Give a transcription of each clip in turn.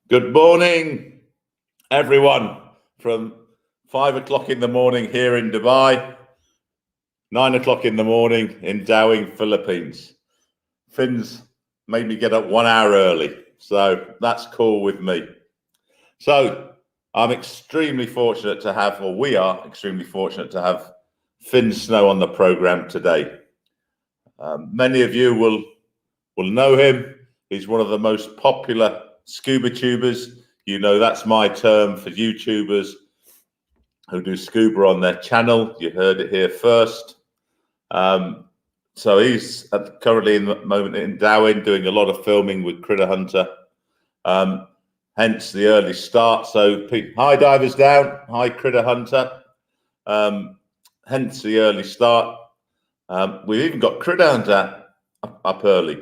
Good morning, everyone, from 5 o'clock in the morning here in Dubai, 9 o'clock in the morning in Dawing, Philippines. Finn's made me get up 1 hour early, so that's cool with me. So I'm extremely fortunate to have, or we are extremely fortunate to have Finn Snow on the program today. Many of you will know him. He's one of the most popular scuba tubers. You know, that's my term for YouTubers who do scuba on their channel. You heard it here first. So he's currently in the moment in Darwin doing a lot of filming with Critter Hunter. Hence the early start. So hi divers down, hi Critter Hunter. Hence the early start. We've even got Critter Hunter up early.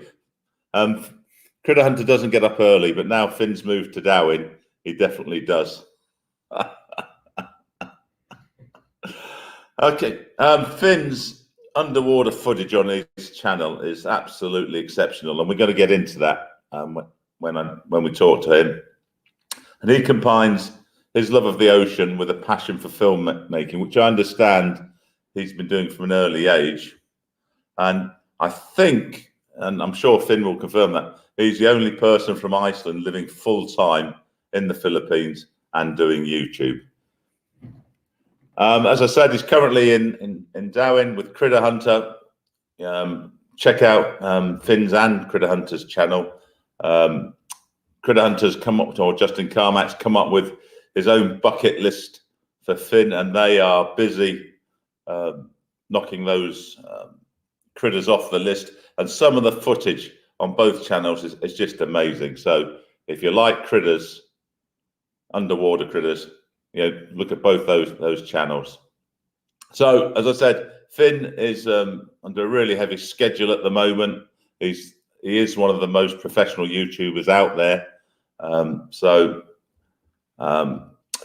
Critter Hunter doesn't get up early, but now Finn's moved to Darwin, he definitely does. Okay, Finn's underwater footage on his channel is absolutely exceptional, and we're going to get into that when we talk to him. And he combines his love of the ocean with a passion for filmmaking, which I understand he's been doing from an early age. And I think, and I'm sure Finn will confirm that, he's the only person from Iceland living full-time in the Philippines and doing YouTube. As I said, he's currently in Darwin with Critter Hunter. Check out Finn's and Critter Hunter's channel. Critter Hunter's come up, or Justin Carmack's come up with his own bucket list for Finn, and they are busy knocking those critters off the list. And some of the footage on both channels is just amazing. So if you like critters, underwater critters, you know, look at both those channels. So as I said, Finn is under a really heavy schedule at the moment. He is one of the most professional YouTubers out there.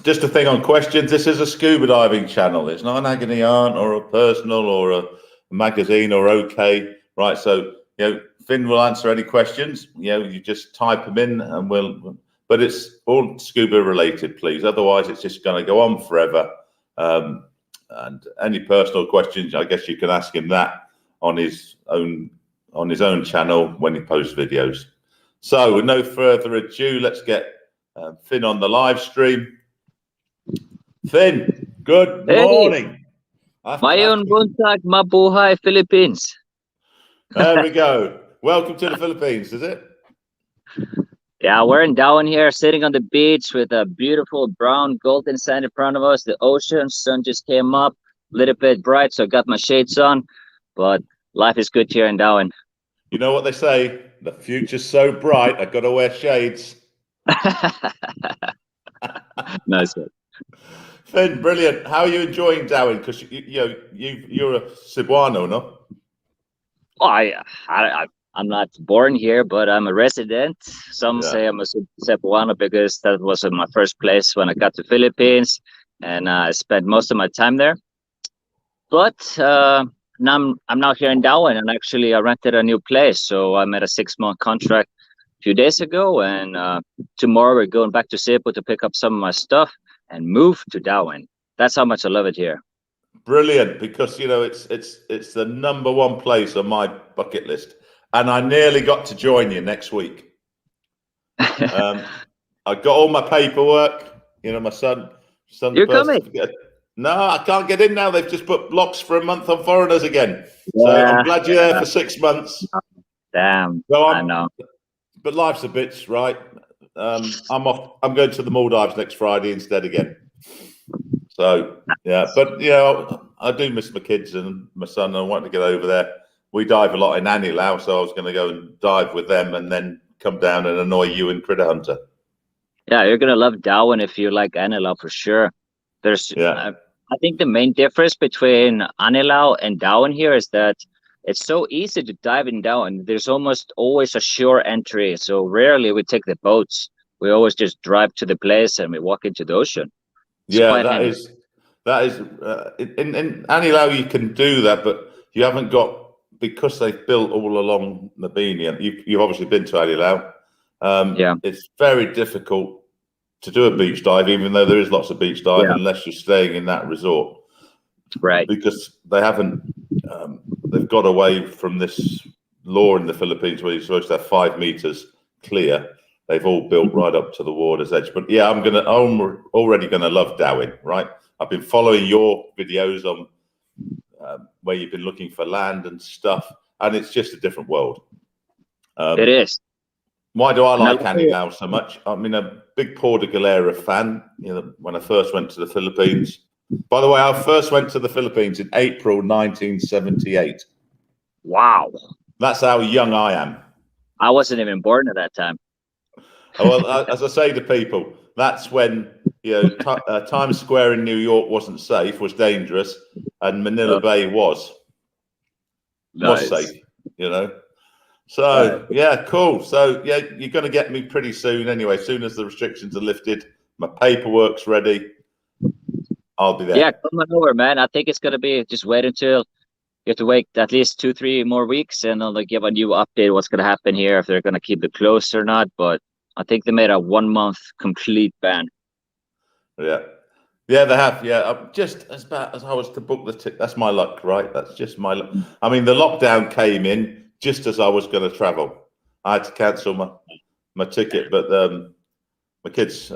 Just a thing on questions. This is a scuba diving channel. It's not an agony aunt or a personal or a magazine or okay, right? So you know, Finn will answer any questions. You know, you just type them in and but it's all scuba related, please. Otherwise, it's just going to go on forever. And any personal questions, I guess you can ask him that on his own channel when he posts videos. So with no further ado, let's get Finn on the live stream. Finn, good morning. Mayon buntag, mabuhay Philippines. There we go. Welcome to the Philippines, is it? Yeah, we're in Darwin here, sitting on the beach with a beautiful brown golden sand in front of us. The ocean, sun just came up, a little bit bright, so I got my shades on. But life is good here in Darwin. You know what they say, the future's so bright, I've got to wear shades. Nice. Finn, brilliant. How are you enjoying Darwin? Because you're a Cebuano, no? Oh, I'm not born here, but I'm a resident. Some say I'm a Cebuano because that was my first place when I got to Philippines, and I spent most of my time there. But now I'm now here in Darwin, and actually I rented a new place, so I made a 6-month contract a few days ago, and tomorrow we're going back to Cebu to pick up some of my stuff and move to Darwin. That's how much I love it here. Brilliant, because you know it's the #1 place on my bucket list, and I nearly got to join you next week. I got all my paperwork. You know, my son. You're coming? No, I can't get in now. They've just put blocks for a month on foreigners again. Yeah, so I'm glad you're there for 6 months. Damn, so I know. But life's a bitch, right? I'm off. I'm going to the Maldives next Friday instead again. So yeah, but you know, I do miss my kids and my son. I want to get over there. We dive a lot in Cabilao, so I was going to go and dive with them and then come down and annoy you and Critter Hunter. Yeah, you're gonna love Darwin if you like Cabilao for sure. There's, I think the main difference between Cabilao and Darwin here is that it's so easy to dive in Darwin. There's almost always a shore entry, so rarely we take the boats. We always just drive to the place and we walk into the ocean. Yeah, that is in Cabilao you can do that, but you haven't got, because they've built all along the Beanie. You've obviously been to Cabilao. Yeah. It's very difficult to do a beach dive, even though there is lots of beach dive, unless you're staying in that resort. Right. Because they haven't, they've got away from this law in the Philippines where you're supposed to have 5 meters clear. They've all built right up to the water's edge. But yeah, I'm already gonna love Darwin, right? I've been following your videos on where you've been looking for land and stuff, and it's just a different world. It is. Why do I like Cabilao so much? I mean, a big Port de Galera fan. You know, when I first went to the Philippines. By the way, I first went to the Philippines in April 1978. Wow. That's how young I am. I wasn't even born at that time. Well, as I say to people, that's when, you know, Times Square in New York wasn't safe, was dangerous, and Manila Bay was safe, you know. So yeah, cool. So yeah, you're going to get me pretty soon anyway. As soon as the restrictions are lifted, my paperwork's ready, I'll be there. Yeah, come on over, man. I think it's going to be, just wait until you have to wait at least 2-3 more weeks, and they'll give a new update what's going to happen here, if they're going to keep it closed or not. But I think they made a 1-month complete ban. Yeah. Yeah, they have. Yeah, just as bad as I was to book the ticket. That's my luck, right? That's just my luck. I mean, the lockdown came in just as I was going to travel. I had to cancel my ticket, but my kid's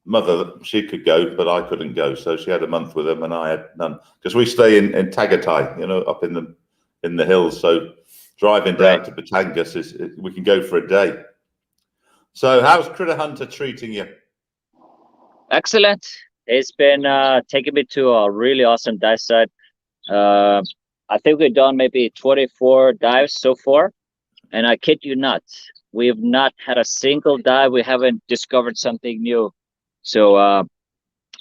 mother, she could go, but I couldn't go. So she had a month with them, and I had none, because we stay in Tagaytay, you know, up in the hills. So driving down to Batangas we can go for a day. So how's Critter Hunter treating you? Excellent. It's been taking me to a really awesome dive site. I think we've done maybe 24 dives so far, and I kid you not, we've not had a single dive we haven't discovered something new. So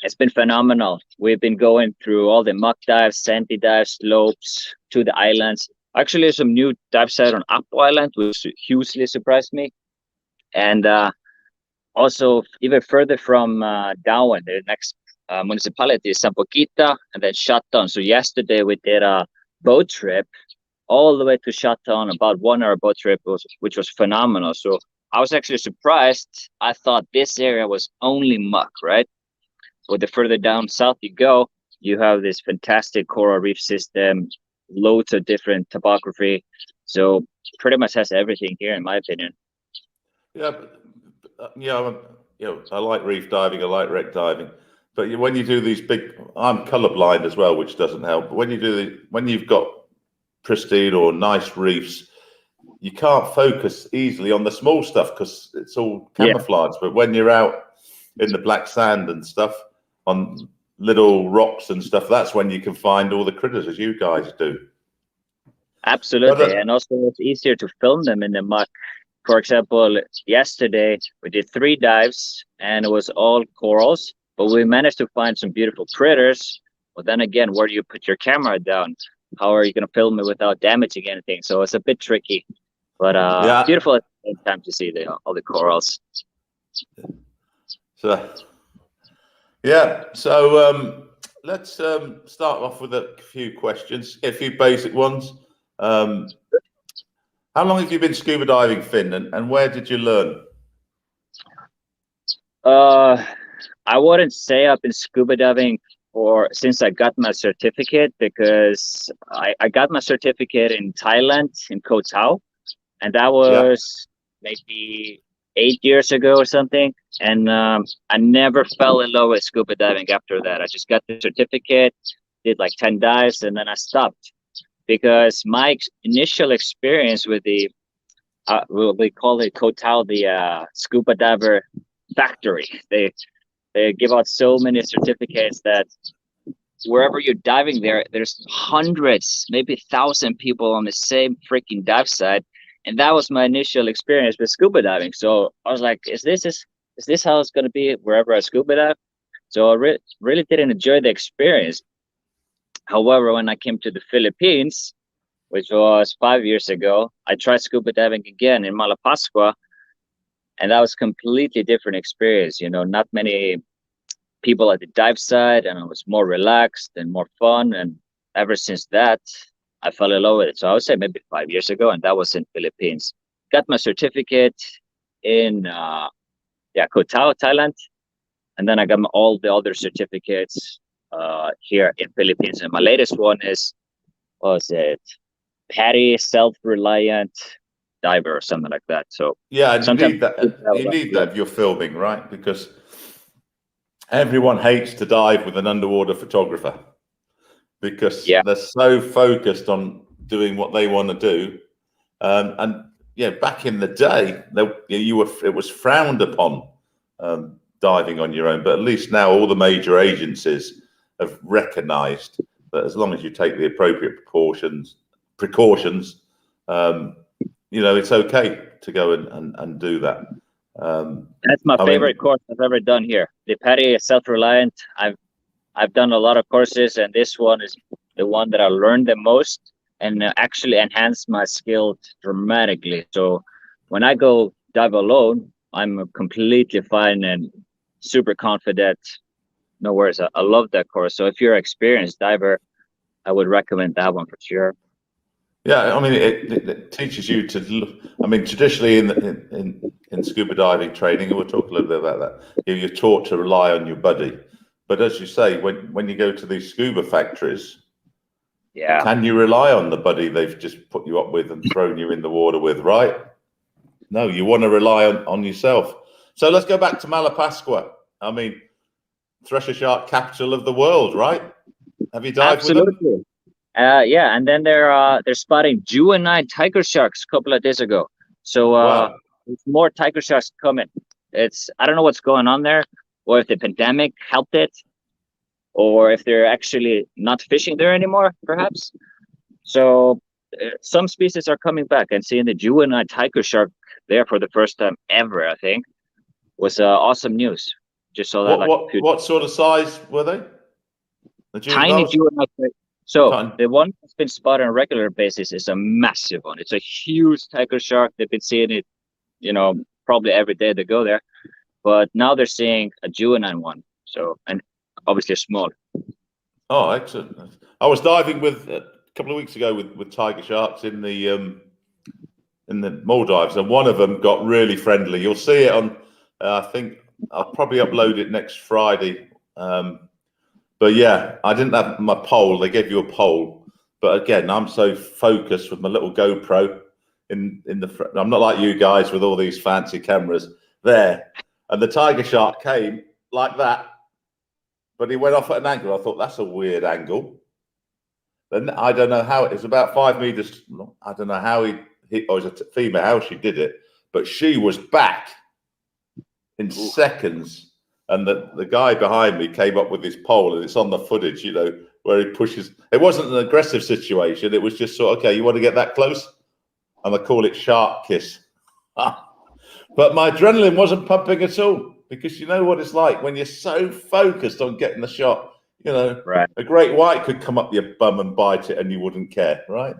it's been phenomenal. We've been going through all the muck dives, sandy dives, slopes, to the islands. Actually, some new dive site on Apo Island, which hugely surprised me. And also, even further from down, the next municipality is Sampoquita, and then Shutdown. So yesterday we did a boat trip all the way to Shutdown, about 1 hour boat trip, which was phenomenal. So I was actually surprised. I thought this area was only muck, right? But the further down south you go, you have this fantastic coral reef system, loads of different topography. So pretty much has everything here, in my opinion. Yeah, I like reef diving, I like wreck diving, but when you do these big, I'm colorblind as well, which doesn't help. But when you've got pristine or nice reefs, you can't focus easily on the small stuff because it's all camouflage. But when you're out in the black sand and stuff on little rocks and stuff, that's when you can find all the critters, as you guys do. Absolutely. And also it's easier to film them in the muck. For example, yesterday we did 3 dives and it was all corals, but we managed to find some beautiful critters. But then again, where do you put your camera down? How are you going to film it without damaging anything? So it's a bit tricky, but beautiful at the same time to see all the corals. So yeah, so let's start off with a few questions, a few basic ones. How long have you been scuba diving, Finn, and where did you learn? I wouldn't say I've been scuba diving since I got my certificate, because I got my certificate in Thailand, in Koh Tao, and that was maybe 8 years ago or something. And I never fell in love with scuba diving after that. I just got the certificate, did like 10 dives, and then I stopped. Because my initial experience with the, we call it Koh Tao, the scuba diver factory. They give out so many certificates that wherever you're diving there's hundreds, maybe 1,000 people on the same freaking dive site. And that was my initial experience with scuba diving. So I was like, is this how it's going to be wherever I scuba dive? So I really didn't enjoy the experience. However, when I came to the Philippines, which was 5 years ago, I tried scuba diving again in Malapascua, and that was a completely different experience. You know, not many people at the dive site, and it was more relaxed and more fun. And ever since that, I fell in love with it. So I would say maybe 5 years ago, and that was in Philippines. Got my certificate, in Koh Tao, Thailand, and then I got all the other certificates here in Philippines. And my latest one is, what was it? PADI, self-reliant diver or something like that. So yeah, and sometimes you need that if you're filming, right? Because everyone hates to dive with an underwater photographer because they're so focused on doing what they want to do. And yeah, back in the day, it was frowned upon diving on your own. But at least now all the major agencies have recognised that as long as you take the appropriate precautions, it's okay to go and do that. That's my favorite course I've ever done here. The PADI is self-reliant. I've done a lot of courses, and this one is the one that I learned the most and actually enhanced my skills dramatically. So when I go dive alone, I'm completely fine and super confident. No worries. I love that course. So if you're an experienced diver, I would recommend that one for sure. Yeah, I mean, it teaches you to look. I mean, traditionally in scuba diving training, and we'll talk a little bit about that, you're taught to rely on your buddy. But as you say, when you go to these scuba factories, can you rely on the buddy they've just put you up with and thrown you in the water with, right? No, you want to rely on yourself. So let's go back to Malapascua. I mean, thresher shark capital of the world, right? Have you dived with them? Yeah, and then they're spotting juvenile tiger sharks a couple of days ago. So there's more tiger sharks coming. I don't know what's going on there, or if the pandemic helped it, or if they're actually not fishing there anymore, perhaps. So some species are coming back, and seeing the juvenile tiger shark there for the first time ever, I think, was awesome news. Just saw that. What sort of size were they? The tiny juvenile. So the one that's been spotted on a regular basis is a massive one. It's a huge tiger shark. They've been seeing it, probably every day they go there. But now they're seeing a juvenile one. So, and obviously small. Oh, excellent! I was diving with a couple of weeks ago with tiger sharks in the Maldives, and one of them got really friendly. You'll see it on. I think I'll probably upload it next Friday. But yeah, I didn't have my pole. They gave you a pole, but again, I'm so focused with my little GoPro in the. I'm not like you guys with all these fancy cameras there. And the tiger shark came like that, but he went off at an angle. I thought that's a weird angle. Then I don't know how it's about 5 meters. I don't know how it was a female, how she did it, but she was back in seconds. And the guy behind me came up with his pole, and it's on the footage, where he pushes. It wasn't an aggressive situation. It was just sort of, okay, you want to get that close? And I call it shark kiss. But my adrenaline wasn't pumping at all, because you know what it's like when you're so focused on getting the shot. Right. A great white could come up your bum and bite it, and you wouldn't care, right?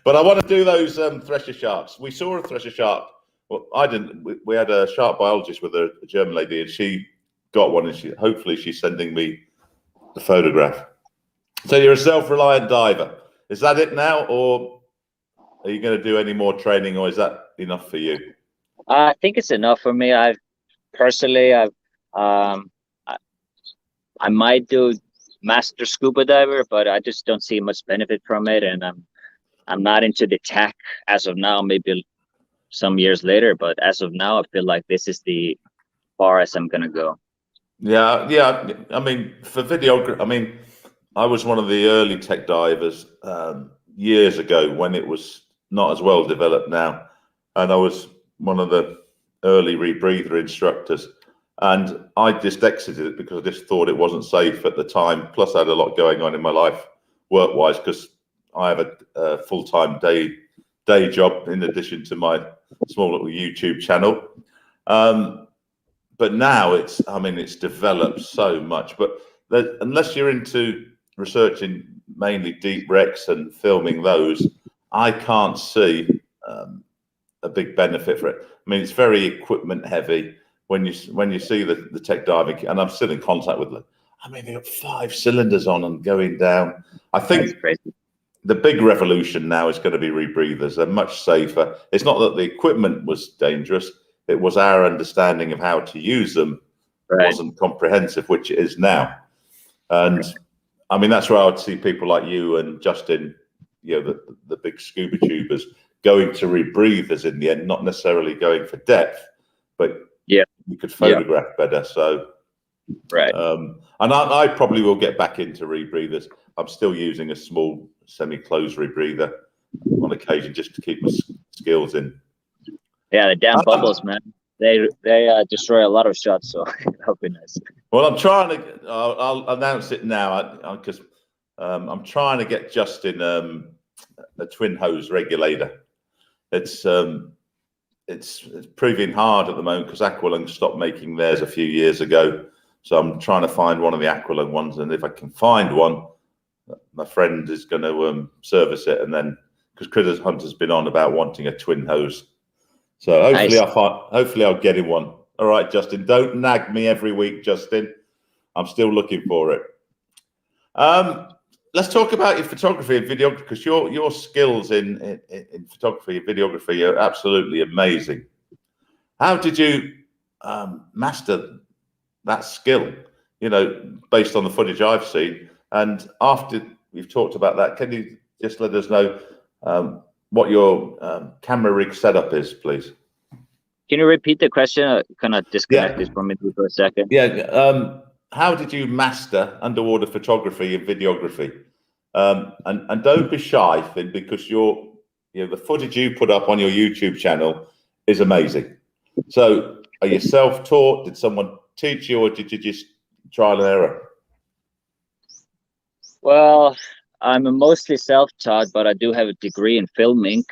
But I want to do those thresher sharks. We saw a thresher shark. Well, I didn't. We had a shark biologist with a German lady, and she got one, and hopefully she's sending me the photograph. So you're a self-reliant diver. Is that it now, or are you going to do any more training, or is that enough for you? I think it's enough for me. I might do master scuba diver, but I just don't see much benefit from it, and I'm not into the tech as of now. Maybe some years later, but as of now, I feel like this is the farthest I'm gonna go. Yeah. I mean, for videography, I was one of the early tech divers years ago when it was not as well developed now, and I was one of the early rebreather instructors, and I just exited it because I just thought it wasn't safe at the time. Plus, I had a lot going on in my life work-wise, because I have a full-time day job in addition to my small little YouTube channel. But now it's developed so much. But unless you're into researching mainly deep wrecks and filming those, I can't see a big benefit for it. It's very equipment heavy. When you see the tech diving, and I'm still in contact with them. They got 5 cylinders on and going down. I think the big revolution now is going to be rebreathers. They're much safer. It's not that the equipment was dangerous; it was our understanding of how to use them wasn't comprehensive, which it is now. And I mean, that's where I would see people like you and Justin, you know, the big scuba tubers going to rebreathers in the end, not necessarily going for depth, but you could photograph better. So, and I probably will get back into rebreathers. I'm still using a small semi-closed rebreather on occasion just to keep my skills in. Yeah, the damn bubbles, man. They destroy a lot of shots, so that'll be nice. Well, I'm trying to. I'll announce it now because I'm trying to get Justin a twin hose regulator. It's proving hard at the moment because Aqualung stopped making theirs a few years ago. So I'm trying to find one of the Aqualung ones, and if I can find one, my friend is going to service it, and then because Critters Hunter's been on about wanting a twin hose. So hopefully hopefully I'll get him one. All right, Justin, don't nag me every week, Justin. I'm still looking for it. Let's talk about your photography and videography, because your skills in photography and videography are absolutely amazing. How did you master that skill? You know, based on the footage I've seen. And after we've talked about that, can you just let us know what your camera rig setup is, please? Can you repeat the question? I kind of disconnected from it for a second. Yeah. How did you master underwater photography and videography? And don't be shy, Finn, because the footage you put up on your YouTube channel is amazing. So are you self-taught? Did someone teach you, or did you just trial and error? Well, I'm mostly self-taught, but I do have a degree in filming.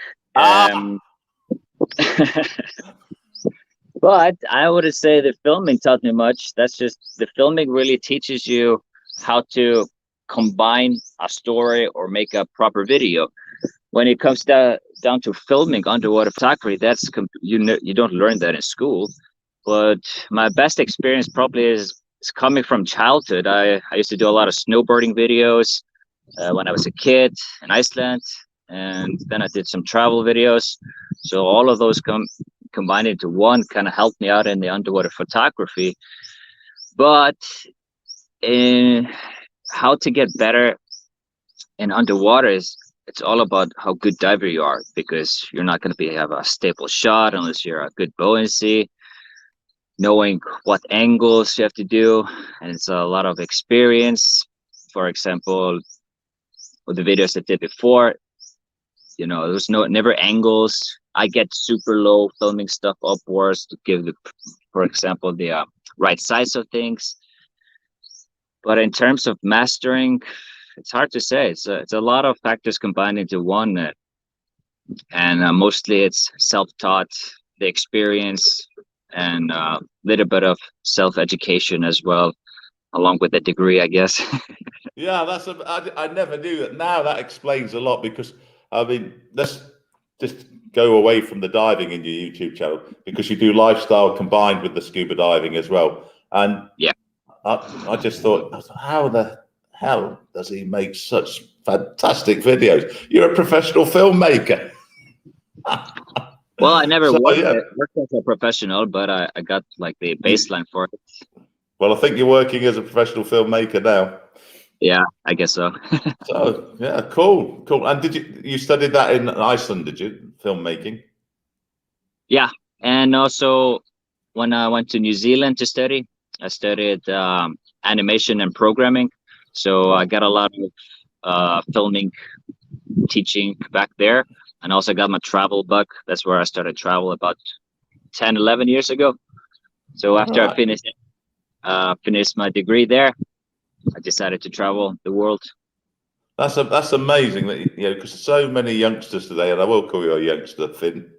But I wouldn't say that filming taught me much. That's just the filming really teaches you how to combine a story or make a proper video. When it comes down to filming underwater photography, that's you don't learn that in school. But my best experience probably is coming from childhood. I used to do a lot of snowboarding videos when I was a kid in Iceland, and then I did some travel videos. So all of those combined into one kind of helped me out in the underwater photography. But in how to get better in underwater it's all about how good diver you are, because you're not going to have a stable shot unless you're a good buoyancy, knowing what angles you have to do, and it's a lot of experience. For example, with the videos I did before, there's never angles. I get super low filming stuff upwards to give for example, the right size of things. But in terms of mastering, it's hard to say. It's a lot of factors combined into one, and mostly it's self-taught, the experience, and a little bit of self-education as well, along with the degree, I guess. Yeah, I never knew that. Now that explains a lot, because I mean, let's just go away from the diving in your YouTube channel, because you do lifestyle combined with the scuba diving as well. And yeah, I just thought, how the hell does he make such fantastic videos? You're a professional filmmaker. Well, I never worked as a professional, but I got like the baseline for it. Well, I think you're working as a professional filmmaker now. Yeah, I guess so. So yeah, cool. And did you studied that in Iceland? Did you, filmmaking? Yeah, and also when I went to New Zealand to study, I studied animation and programming. So I got a lot of filming teaching back there, and also got my travel bug. That's where I started travel about 10, 11 years ago. So after I finished my degree there, I decided to travel the world. That's amazing that because so many youngsters today, and I will call you a youngster, Finn,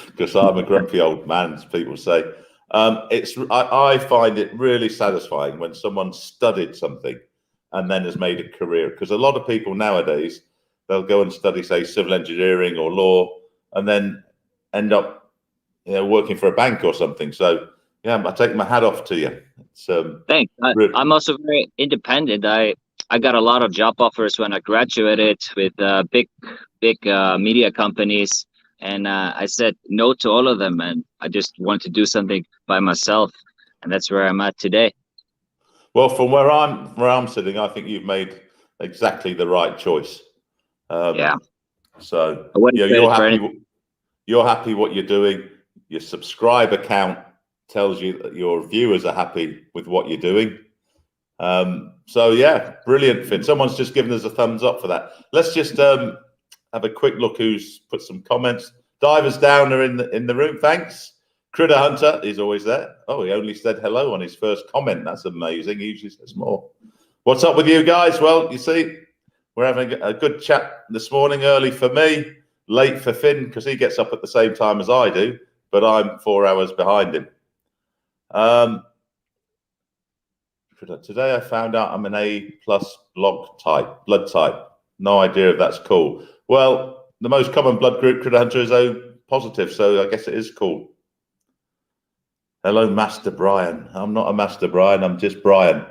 because I'm a grumpy old man, as people say. I find it really satisfying when someone studied something and then has made a career, because a lot of people nowadays, they'll go and study, say, civil engineering or law, and then end up working for a bank or something. So yeah, I take my hat off to you. Thanks. I'm also very independent. I got a lot of job offers when I graduated with big media companies, and I said no to all of them, and I just wanted to do something by myself, and that's where I'm at today. Well, from where I'm sitting, I think you've made exactly the right choice. Yeah. So you're happy what you're doing. Your subscriber count tells you that your viewers are happy with what you're doing. So yeah, brilliant, Finn. Someone's just given us a thumbs up for that. Let's just have a quick look who's put some comments. Divers Downer in the room, thanks. Critter Hunter is always there. Oh, he only said hello on his first comment. That's amazing. He usually says more. What's up with you guys? Well, you see, we're having a good chat this morning, early for me, late for Finn, because he gets up at the same time as I do, but I'm 4 hours behind him. Today I found out I'm an A+ blood type. No idea if that's cool. Well, the most common blood group, Critter Hunter, is O positive, so I guess it is cool. Hello, Master Brian. I'm not a Master Brian, I'm just Brian.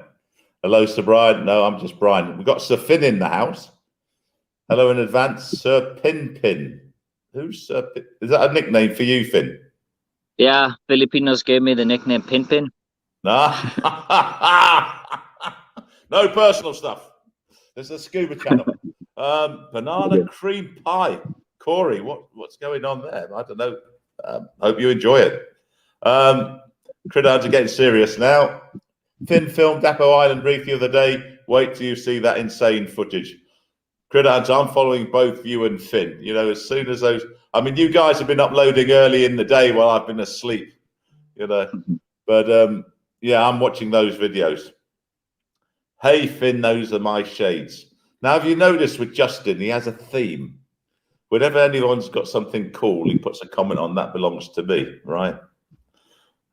Hello, Sir Brian. No, I'm just Brian. We've got Sir Finn in the house. Hello in advance, Sir Pin. Who's Sir Pin? Is that a nickname for you, Finn? Yeah, Filipinos gave me the nickname Pin. Nah. No personal stuff. There's a scuba channel. Banana cream pie. Corey, what's going on there? I don't know. Hope you enjoy it. Critter Hunter getting serious now. Finn filmed Tubbataha Island Reef the other day. Wait till you see that insane footage. Critter Hunter, I'm following both you and Finn. You know, as soon as those, I mean, you guys have been uploading early in the day while I've been asleep, you know, but yeah, I'm watching those videos. Hey, Finn, those are my shades. Now, have you noticed with Justin, he has a theme. Whenever anyone's got something cool, he puts a comment on that belongs to me, right?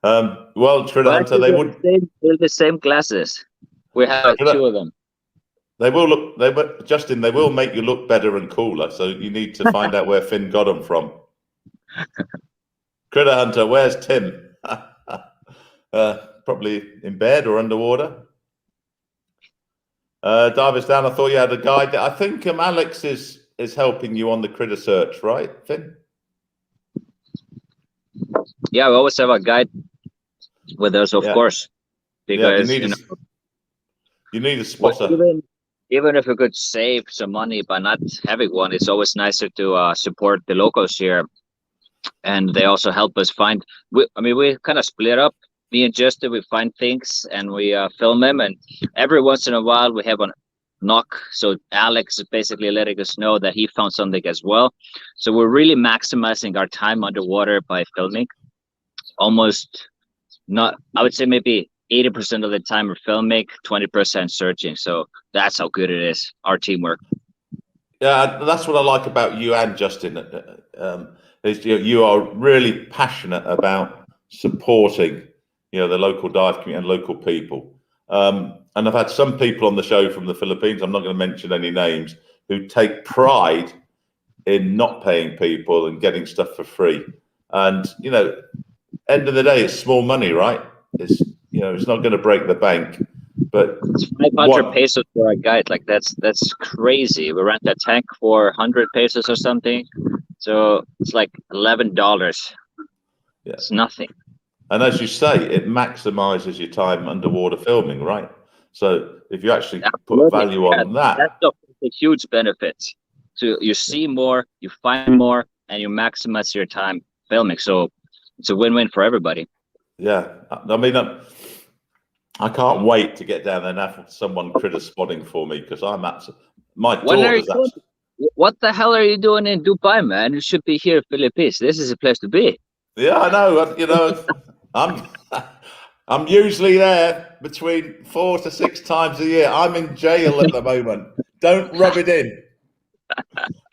Well, Critter Hunter, they're the same glasses. We have two of them. They will look. Justin, they will make you look better and cooler. So you need to find out where Finn got them from. Critter Hunter, where's Tim? Probably in bed or underwater. Divers Down, I thought you had a guide. I think Alex is helping you on the critter search, right, Finn? Yeah, we always have a guide with us, of course, because you need a spotter. Even if we could save some money by not having one, it's always nicer to support the locals here, and they also help us find. We kind of split up. Me and Justin, we find things and we film them, and every once in a while we have a knock. So Alex is basically letting us know that he found something as well. So we're really maximizing our time underwater by filming. Almost not, I would say maybe 80% of the time we're filming, 20% searching. So that's how good it is, our teamwork. Yeah, that's what I like about you and Justin. Is you are really passionate about supporting, the local dive community and local people. And I've had some people on the show from the Philippines, I'm not going to mention any names, who take pride in not paying people and getting stuff for free. And, end of the day, it's small money, right? It's not going to break the bank, but it's 500 pesos for a guide. Like that's crazy. We rent a tank for 100 pesos or something, so it's like $11. Yeah, it's nothing. And as you say, it maximizes your time underwater filming, right? So if you actually put value on that, that's a huge benefit. So you see more, you find more, and you maximize your time filming. So it's a win-win for everybody. Yeah, I mean, I can't wait to get down there and have someone critter spotting for me, because I'm my daughter's actually. What the hell are you doing in Dubai, man? You should be here in Philippines. This is a place to be. Yeah, I know. I'm usually there between 4 to 6 times a year. I'm in jail at the moment. Don't rub it in.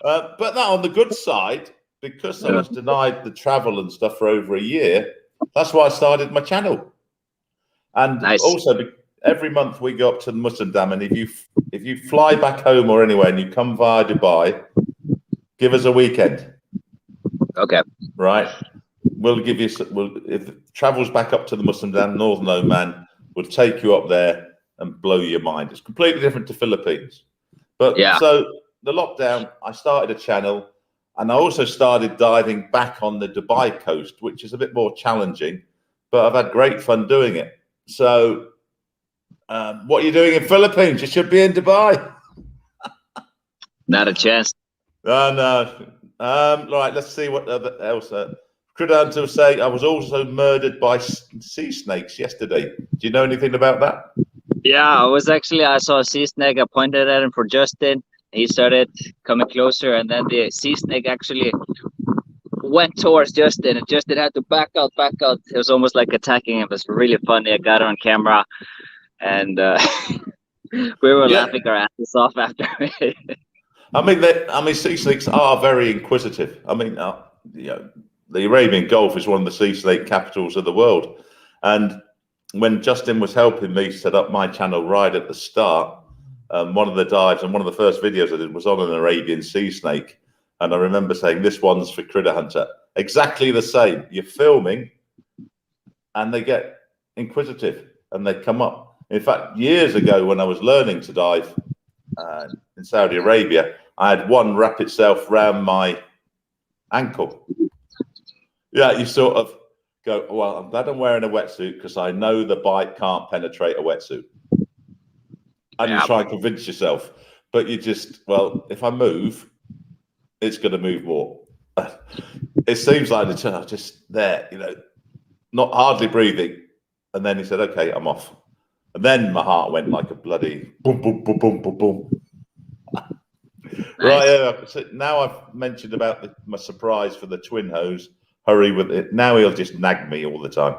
But that on the good side, because I was denied the travel and stuff for over a year, that's why I started my channel. And also, every month we go up to the Muslim Dam, and if you fly back home or anywhere and you come via Dubai, give us a weekend. Okay. Right. We'll give you. If it travels back up to the Muslim Dam, Northern Oman, we'll take you up there and blow your mind. It's completely different to Philippines. But Yeah. so the lockdown, I started a channel, and I also started diving back on the Dubai coast, which is a bit more challenging, but I've had great fun doing it. So what are you doing in Philippines? You should be in Dubai. Not a chance. No. Right, let's see what else. Critter Hunter will say, I was also murdered by sea snakes yesterday. Do you know anything about that? Yeah, I saw a sea snake. I pointed at him for Justin. He started coming closer, and then the sea snake actually went towards Justin, and Justin had to back out. It was almost like attacking him. It was really funny. I got it on camera, and we were laughing our asses off after it. I mean, sea snakes are very inquisitive. I mean, the Arabian Gulf is one of the sea snake capitals of the world, and when Justin was helping me set up my channel right at the start, one of the dives and one of the first videos I did was on an Arabian sea snake. And I remember saying, this one's for Critter Hunter. Exactly the same. You're filming and they get inquisitive and they come up. In fact, years ago when I was learning to dive in Saudi Arabia, I had one wrap itself round my ankle. Yeah, you sort of go, well, I'm glad I'm wearing a wetsuit because I know the bite can't penetrate a wetsuit. And you try and convince yourself, but you just, well, if I move, it's going to move more. It seems like the child just there, not hardly breathing. And then he said, okay, I'm off. And then my heart went like a bloody boom, boom, boom, boom, boom, boom. Nice. Right, so now I've mentioned about my surprise for the twin hose. Hurry with it. Now he'll just nag me all the time.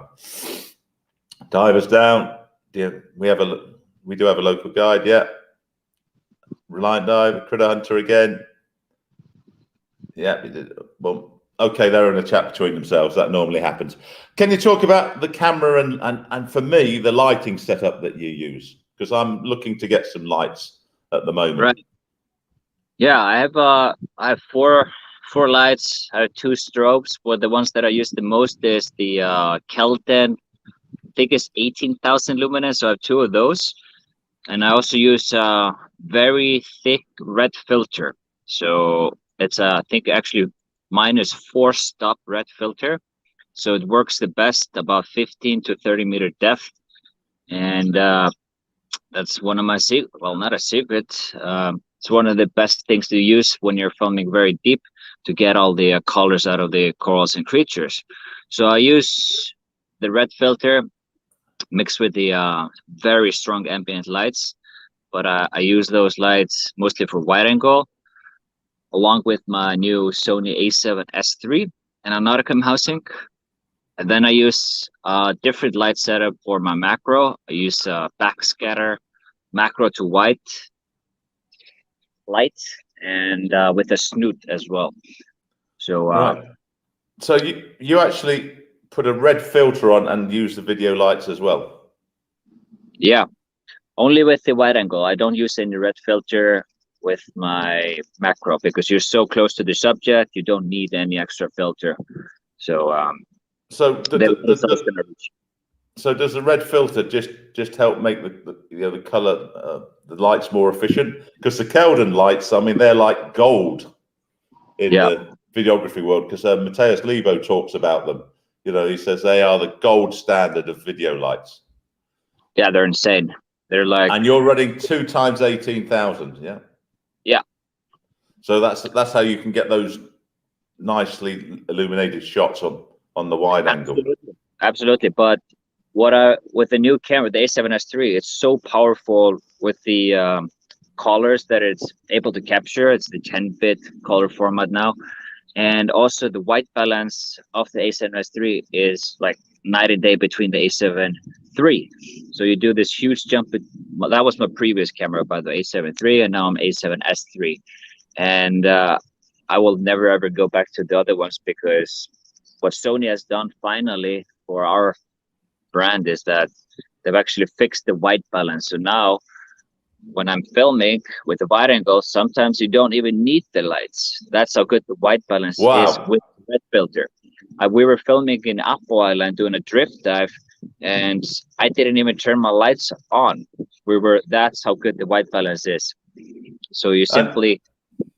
Divers down. Yeah, we do have a local guide. Yeah. Reliant dive, Critter Hunter again. Yeah, well, okay, they're in a chat between themselves. That normally happens. Can you talk about the camera and for me, the lighting setup that you use? Because I'm looking to get some lights at the moment. Right. Yeah, I have four lights. I have 2 strobes, but the ones that I use the most is the Kelton. I think it's 18,000 lumens, so I have 2 of those. And I also use a very thick red filter. So it's I think actually -4 stop red filter. So it works the best about 15 to 30 meter depth. And that's one of my not a secret. It's one of the best things to use when you're filming very deep to get all the colors out of the corals and creatures. So I use the red filter mixed with the very strong ambient lights, but I use those lights mostly for wide angle, along with my new Sony A7S III and a Nauticam housing. And then I use a different light setup for my macro. I use backscatter macro to white light and with a snoot as well. So right. So you actually put a red filter on and use the video lights as well? Yeah, only with the wide angle. I don't use any red filter with my macro because you're so close to the subject. You don't need any extra filter. So so does the red filter just help make the color the lights more efficient? Because the Kelton lights, I mean, they're like gold in the videography world. Because Mateus Levo talks about them. He says they are the gold standard of video lights. Yeah, they're insane. They're like, and you're running 2 times 18,000. Yeah. Yeah. So that's how you can get those nicely illuminated shots on the wide angle. Absolutely. But with the new camera, the A7S III, it's so powerful with the colors that it's able to capture. It's the 10-bit color format now. And also the white balance of the A7S III is like night and day between the A7 III. So you do this huge jump. That was my previous camera, by the A7 III, and now I'm A7S III. And I will never ever go back to the other ones, because what Sony has done finally for our brand is that they've actually fixed the white balance. So now when I'm filming with the wide angle, sometimes you don't even need the lights. That's how good the white balance is with the red filter. We were filming in Apo Island doing a drift dive, and I didn't even turn my lights on. That's how good the white balance is. So And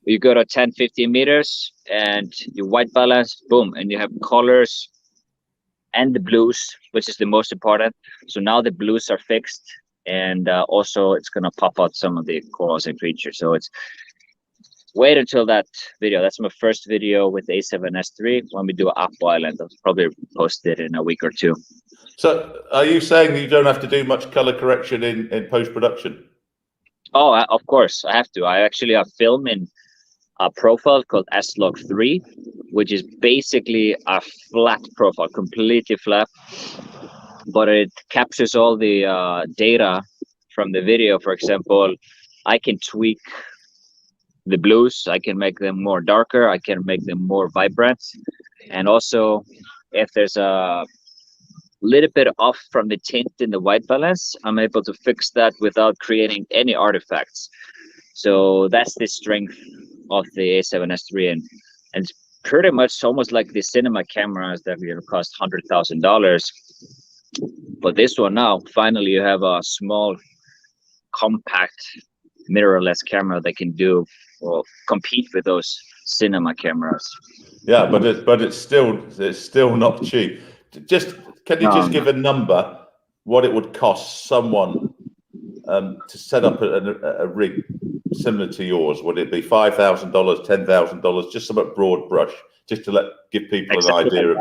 you go to 10, 15 meters and you white balance, boom, and you have colors and the blues, which is the most important. So now the blues are fixed, and also it's gonna pop out some of the corals and creatures. So it's wait until that video. That's my first video with the A7S III when we do Apple Island. I'll probably post it in a week or two. so, are you saying you don't have to do much color correction in post production? Oh, of course, I have to. I actually have film in a profile called S-Log3, which is basically a flat profile, completely flat, but it captures all the data from the video. For example, I can tweak the blues, I can make them more darker, I can make them more vibrant, and also if there's a little bit off from the tint in the white balance, I'm able to fix that without creating any artifacts. So that's the strength of the A7S III, and it's pretty much almost like the cinema cameras that will cost $100,000. But this one now, finally, you have a small, compact, mirrorless camera that can do or compete with those cinema cameras. Yeah, but it's still not cheap. Just can you just give a number what it would cost someone to set up a rig similar to yours? Would it be $5,000, $10,000? Just some broad brush, just to give people an idea of.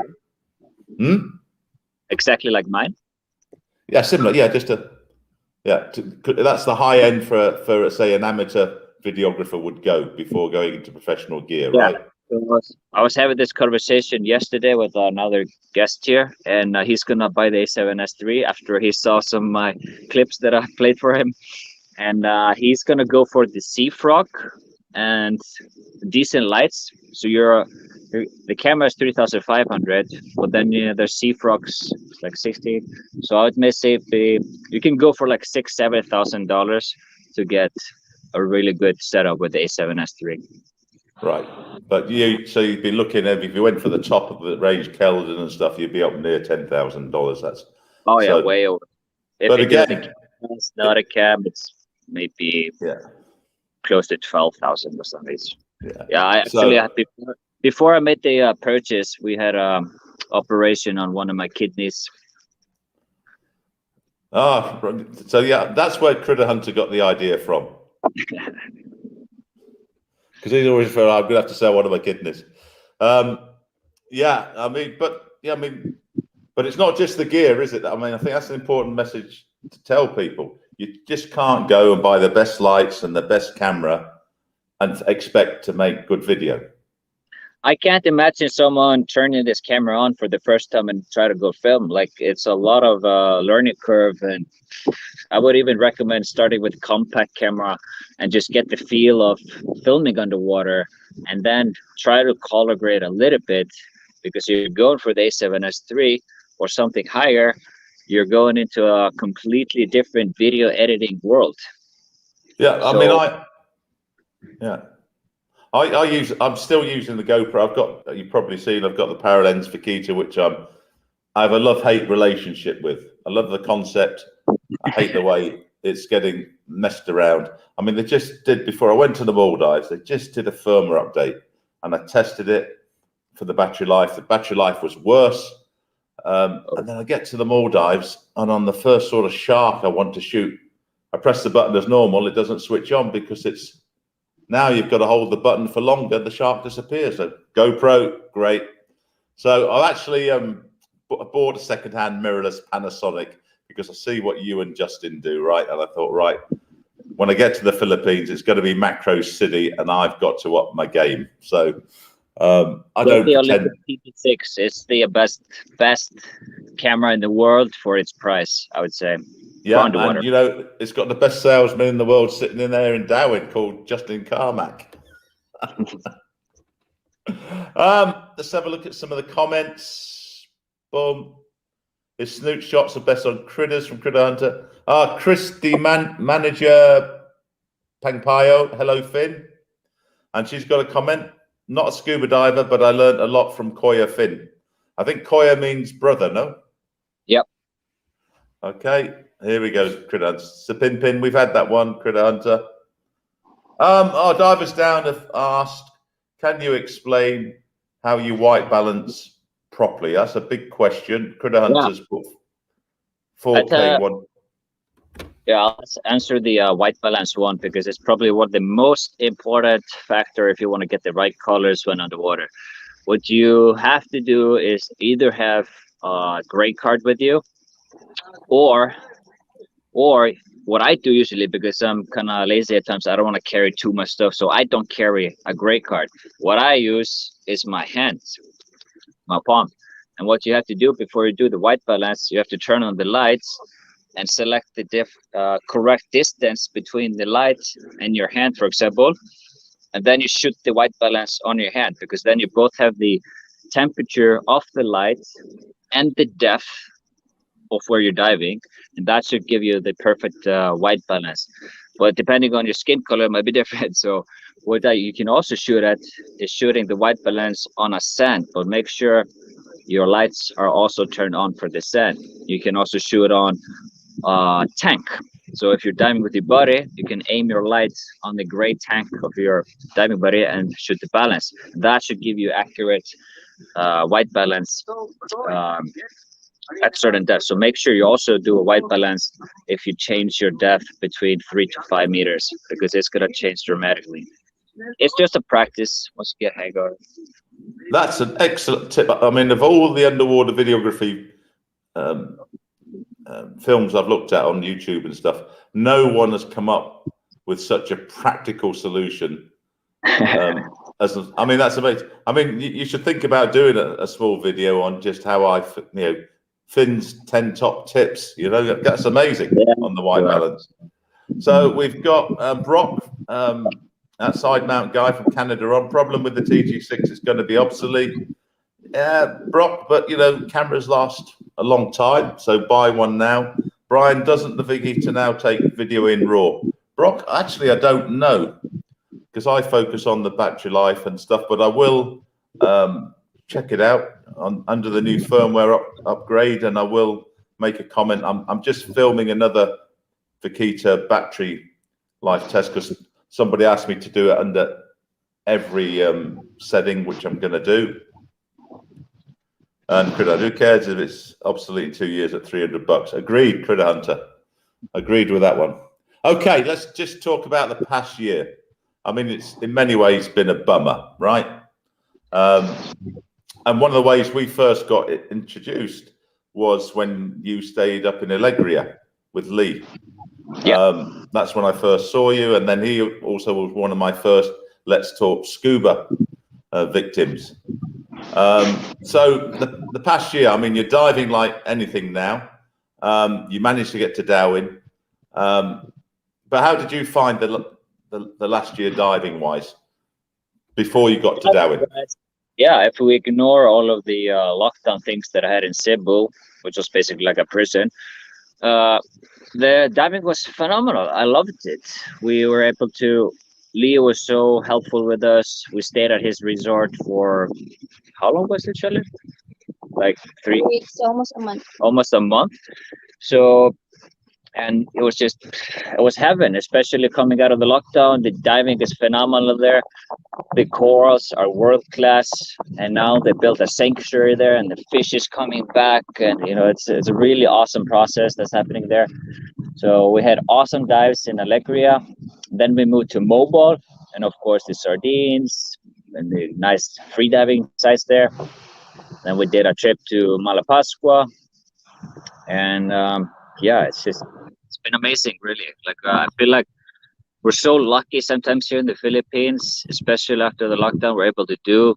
Exactly like mine. Yeah, similar. Yeah, that's the high end for say an amateur videographer would go before going into professional gear, right? I was having this conversation yesterday with another guest here, and he's gonna buy the A7S III after he saw some of my clips that I played for him, and he's gonna go for the Sea Frog and decent lights. So the camera is 3,500, but then there's Sea Frogs like 60. So I would say you can go for like $6,000-$7,000 to get a really good setup with the A7S III. Right, but you'd be looking at, if you went for the top of the range, Keldon and stuff, you'd be up near $10,000. That's way over. But again, it's not a cam, it's maybe close to 12,000 or something. I actually before I made the purchase, we had an operation on one of my kidneys. So yeah, that's where Critter Hunter got the idea from. Because he's always felt I'm gonna have to sell one of my kidneys. But it's not just the gear, is it? I mean, I think that's an important message to tell people. You just can't go and buy the best lights and the best camera and expect to make good video. I can't imagine someone turning this camera on for the first time and try to go film. Like, it's a lot of learning curve, and I would even recommend starting with compact camera and just get the feel of filming underwater, and then try to color grade a little bit, because you're going for the A7S III or something higher, you're going into a completely different video editing world. I'm still using the GoPro. You've probably seen, I've got the Paralens Fakita, which I have a love-hate relationship with. I love the concept. I hate the way it's getting messed around. I mean, they just did, before I went to the Maldives, they just did a firmware update, and I tested it for the battery life. The battery life was worse. And then I get to the Maldives, and on the first sort of shark I want to shoot, I press the button as normal. It doesn't switch on because now you've got to hold the button for longer. The shark disappears. So GoPro, great. So I actually bought a second-hand mirrorless Panasonic because I see what you and Justin do, right? And I thought, right, when I get to the Philippines, it's going to be macro city, and I've got to up my game. So I don't pretend. It's the best camera in the world for its price, I would say. Yeah, and it's got the best salesman in the world sitting in there in Darwin called Justin Carmack. Let's have a look at some of the comments. Boom. His snoot shots are best on critters from Critter Hunter. Christy Manager Pangpayo. Hello, Finn. And she's got a comment. Not a scuba diver, but I learned a lot from Koya Finn. I think Koya means brother, no? Yep. Okay, here we go, Critter Hunter. Sapin, we've had that one, Critter Hunter. Our divers down have asked, can you explain how you white balance properly? That's a big question. Critter Hunter's put 4K one. Yeah, let's answer the white balance one, because it's probably one of the most important factor if you want to get the right colors when underwater. What you have to do is either have a gray card with you, or what I do usually, because I'm kind of lazy at times, I don't want to carry too much stuff, so I don't carry a gray card. What I use is my hands, my palm. And what you have to do before you do the white balance, you have to turn on the lights and select the correct distance between the light and your hand, for example, and then you shoot the white balance on your hand, because then you both have the temperature of the light and the depth of where you're diving, and that should give you the perfect white balance. But depending on your skin color, it might be different. So what you can also shoot at is shooting the white balance on a sand, but make sure your lights are also turned on for the sand. You can also shoot on tank. So if you're diving with your buddy, you can aim your lights on the gray tank of your diving buddy and shoot the balance. That should give you accurate white balance at certain depth. So make sure you also do a white balance if you change your depth between 3 to 5 meters, because it's going to change dramatically. It's just a practice once you get hang of it. That's an excellent tip. I mean, of all the underwater videography films I've looked at on YouTube and stuff, no one has come up with such a practical solution. I mean, that's amazing. I mean, you should think about doing a small video on just how Finn's 10 top tips. That's amazing on the white balance. So we've got Brock, that side mount guy from Canada on. Problem with the TG6, it's going to be obsolete. Yeah, Brock, but cameras last a long time, so buy one now. Brian, doesn't the Vigita now take video in RAW? Brock, actually, I don't know, because I focus on the battery life and stuff, but I will check it out under the new firmware upgrade, and I will make a comment. I'm just filming another Vigita battery life test, because somebody asked me to do it under every setting, which I'm going to do. And Critter, who cares if it's obsolete in 2 years at $300? Agreed, Critter Hunter. Agreed with that one. Okay, let's just talk about the past year. I mean, it's in many ways been a bummer, right? And one of the ways we first got it introduced was when you stayed up in Alegria with Lee. Yeah. That's when I first saw you, and then he also was one of my first Let's Talk Scuba victims. So the past year, I mean, you're diving like anything now. You managed to get to Darwin, but how did you find the last year diving wise before you got to Darwin? Yeah, if we ignore all of the lockdown things that I had in Cebu, which was basically like a prison, the diving was phenomenal. I loved it. We were able to. Leo was so helpful with us. We stayed at his resort for how long was it, Shelley? Like 3 weeks, almost a month. Almost a month. So, and it was heaven, especially coming out of the lockdown. The diving is phenomenal there. The corals are world class, and now they built a sanctuary there, and the fish is coming back, and it's a really awesome process that's happening there. So we had awesome dives in Alegria. Then we moved to Mobile, and of course the sardines and the nice free diving sites there. Then we did a trip to Malapascua, and it's been amazing, really. Like I feel like we're so lucky sometimes here in the Philippines, especially after the lockdown. We're able to do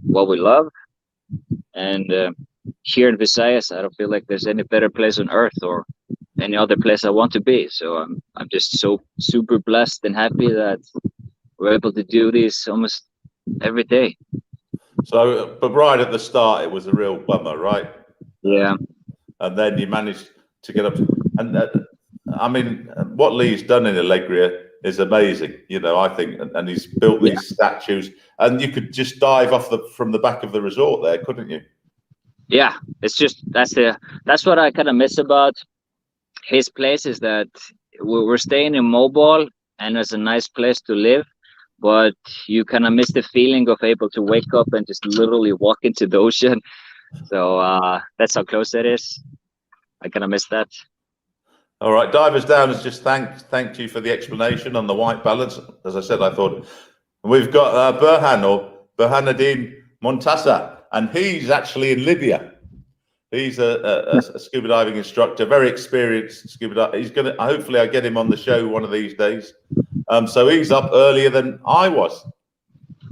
what we love, and here in Visayas, I don't feel like there's any better place on earth or any other place I want to be. So I'm just so super blessed and happy that we're able to do this almost every day. So, but right at the start, it was a real bummer, right? Yeah. And then you managed to get up. And I mean, what Lee's done in Alegria is amazing, I think. And he's built these statues, and you could just dive off from the back of the resort there, couldn't you? Yeah, it's just that's what I kind of miss about his place is that we're staying in Mobile, and it's a nice place to live, but you kind of miss the feeling of able to wake up and just literally walk into the ocean. So that's how close it is. I kind of miss that. All right, Divers Down has just thanked you for the explanation on the white balance. As I said, I thought we've got Burhan or Burhanuddin Montasa, and he's actually in Libya. He's a scuba diving instructor, very experienced scuba diver. He's gonna hopefully I get him on the show one of these days. So he's up earlier than I was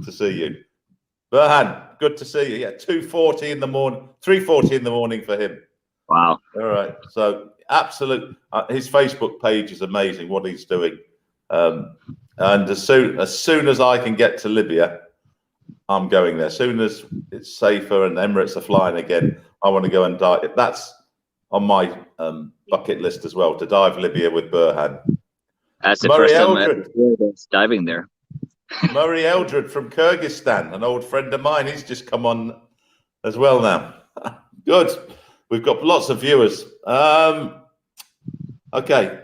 to see you. Burhan, good to see you. Yeah, 2:40 in the morning, 3:40 in the morning for him. Wow. All right. So absolute. His Facebook page is amazing. What he's doing. And as soon as I can get to Libya, I'm going there. As soon as it's safer and Emirates are flying again, I want to go and dive. That's on my bucket list as well, to dive Libya with Burhan. That's the first time I was diving there. Murray Eldred from Kyrgyzstan, an old friend of mine. He's just come on as well now. Good. We've got lots of viewers. Okay.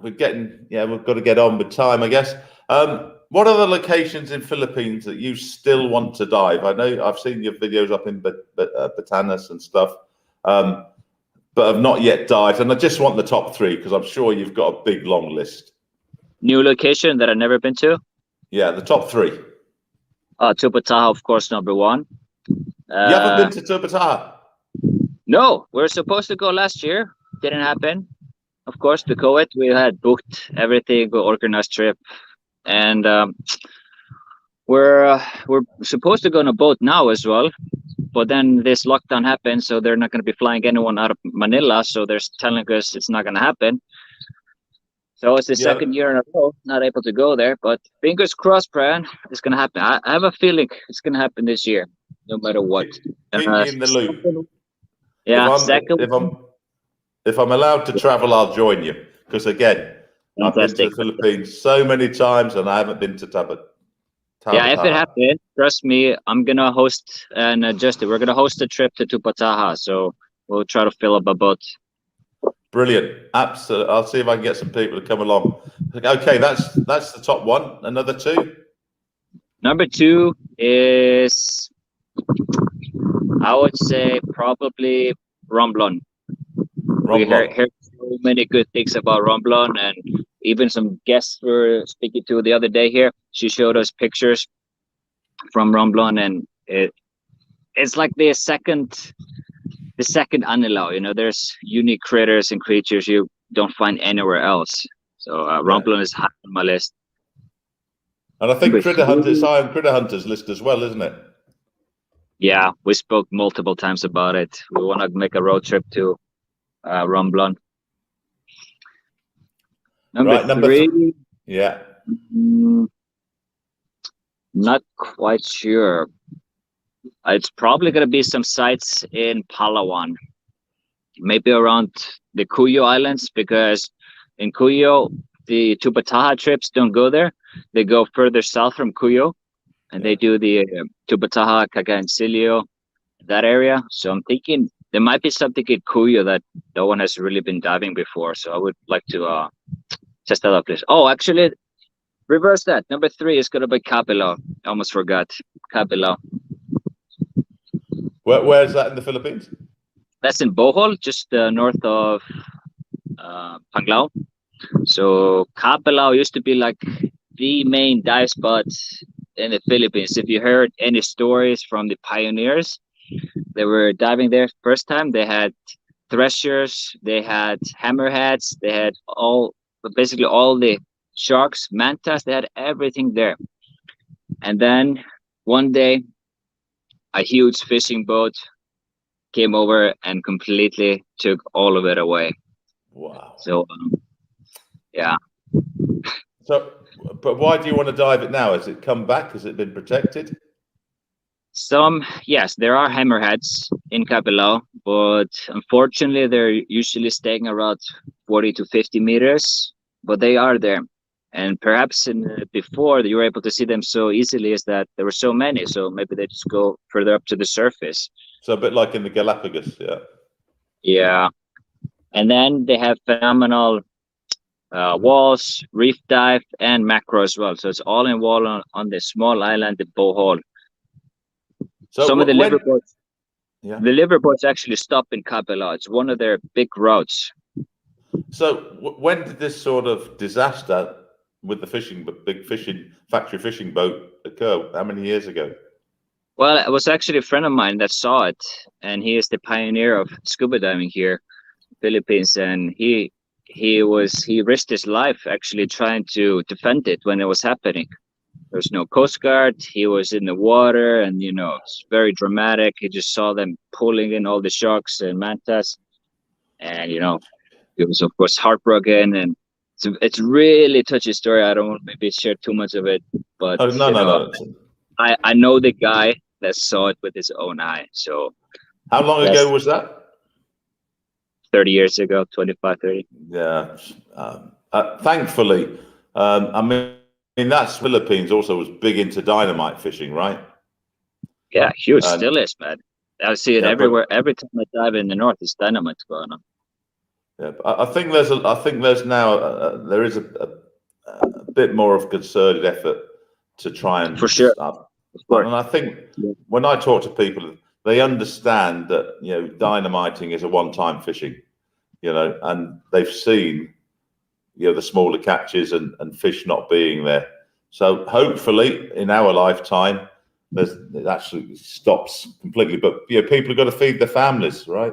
We've got to get on with time, I guess. What are the locations in Philippines that you still want to dive? I know I've seen your videos up in Batanes and stuff, but I've not yet dived. And I just want the top 3 because I'm sure you've got a big, long list. New location that I've never been to? Yeah, the top 3. Tubbataha, of course, number 1. You haven't been to Tubbataha? No, we were supposed to go last year. Didn't happen. Of course, the COVID, we had booked everything, we organized trip. And we're supposed to go on a boat now as well, but then this lockdown happened, so they're not going to be flying anyone out of Manila, so they're telling us it's not going to happen. So it's the second year in a row not able to go there, but fingers crossed, Brian, it's going to happen. I have a feeling it's going to happen this year, no matter what. Keep me in the loop. Yeah, if I'm allowed to travel, I'll join you, because again, I've been to the Philippines so many times and I haven't been to Tubbataha. Yeah, if it happens, trust me, I'm going to host and adjust it. We're going to host a trip to Tubbataha, so we'll try to fill up a boat. Brilliant. Absolutely. I'll see if I can get some people to come along. Okay, that's the top 1. Another 2? Number 2 is, I would say, probably Romblon. We heard so many good things about Romblon, and even some guests were speaking to the other day here. She showed us pictures from Romblon, and it's like the second Anilao. You know, there's unique critters and creatures you don't find anywhere else. So Romblon is high on my list. And I think Critter Hunters, high on Critter Hunters list as well, isn't it? Yeah, we spoke multiple times about it. We want to make a road trip to Romblon. Number 3. Yeah. Not quite sure. It's probably going to be some sites in Palawan, maybe around the Cuyo Islands, because in Cuyo, the Tubbataha trips don't go there. They go further south from Cuyo, and they do the Tubbataha, Cagayancillo, that area. So I'm thinking there might be something in Cuyo that no one has really been diving before. So I would like to test that out, please. Oh, actually, reverse that. Number 3 is going to be Cabilao. I almost forgot. Cabilao. Where is that in the Philippines? That's in Bohol, just north of Panglao. So Cabilao used to be like the main dive spot in the Philippines. If you heard any stories from the pioneers, they were diving there first time. They had threshers, they had hammerheads, they had basically all the sharks, mantas, they had everything there. And then one day, a huge fishing boat came over and completely took all of it away. Wow. So, yeah. So, but why do you want to dive it now? Has it come back? Has it been protected? Yes, there are hammerheads in Cabilao, but unfortunately, they're usually staying around 40 to 50 meters, but they are there. And perhaps before you were able to see them so easily is that there were so many, so maybe they just go further up to the surface. So a bit like in the Galapagos, yeah. Yeah. And then they have phenomenal walls, reef dive, and macro as well. So it's all in wall on this small island, the Bohol. So Some of the liverboats, yeah, the liverboats actually stop in Cabilao. It's one of their big routes. So when did this sort of disaster with the big factory fishing boat occur? How many years ago? Well, it was actually a friend of mine that saw it, and he is the pioneer of scuba diving here, Philippines, and he risked his life actually trying to defend it when it was happening. There was no Coast Guard. He was in the water, and it's very dramatic. He just saw them pulling in all the sharks and mantas, and it was of course heartbroken, and it's really touchy story. I don't want to maybe share too much of it, but Oh, no. I know the guy that saw it with his own eye. So how long ago was that? 30 years ago, 25, 30. Yeah. Thankfully, I mean, that's Philippines also was big into dynamite fishing, right? Yeah, huge. Still is, man. I see it everywhere. Every time I dive in the north, it's dynamite going on. Yeah, I think there's there is a bit more of concerted effort to try and for sure. And I think when I talk to people, they understand that dynamiting is a one-time fishing, and they've seen the smaller catches and fish not being there. So hopefully in our lifetime, it actually stops completely. But people have got to feed their families, right?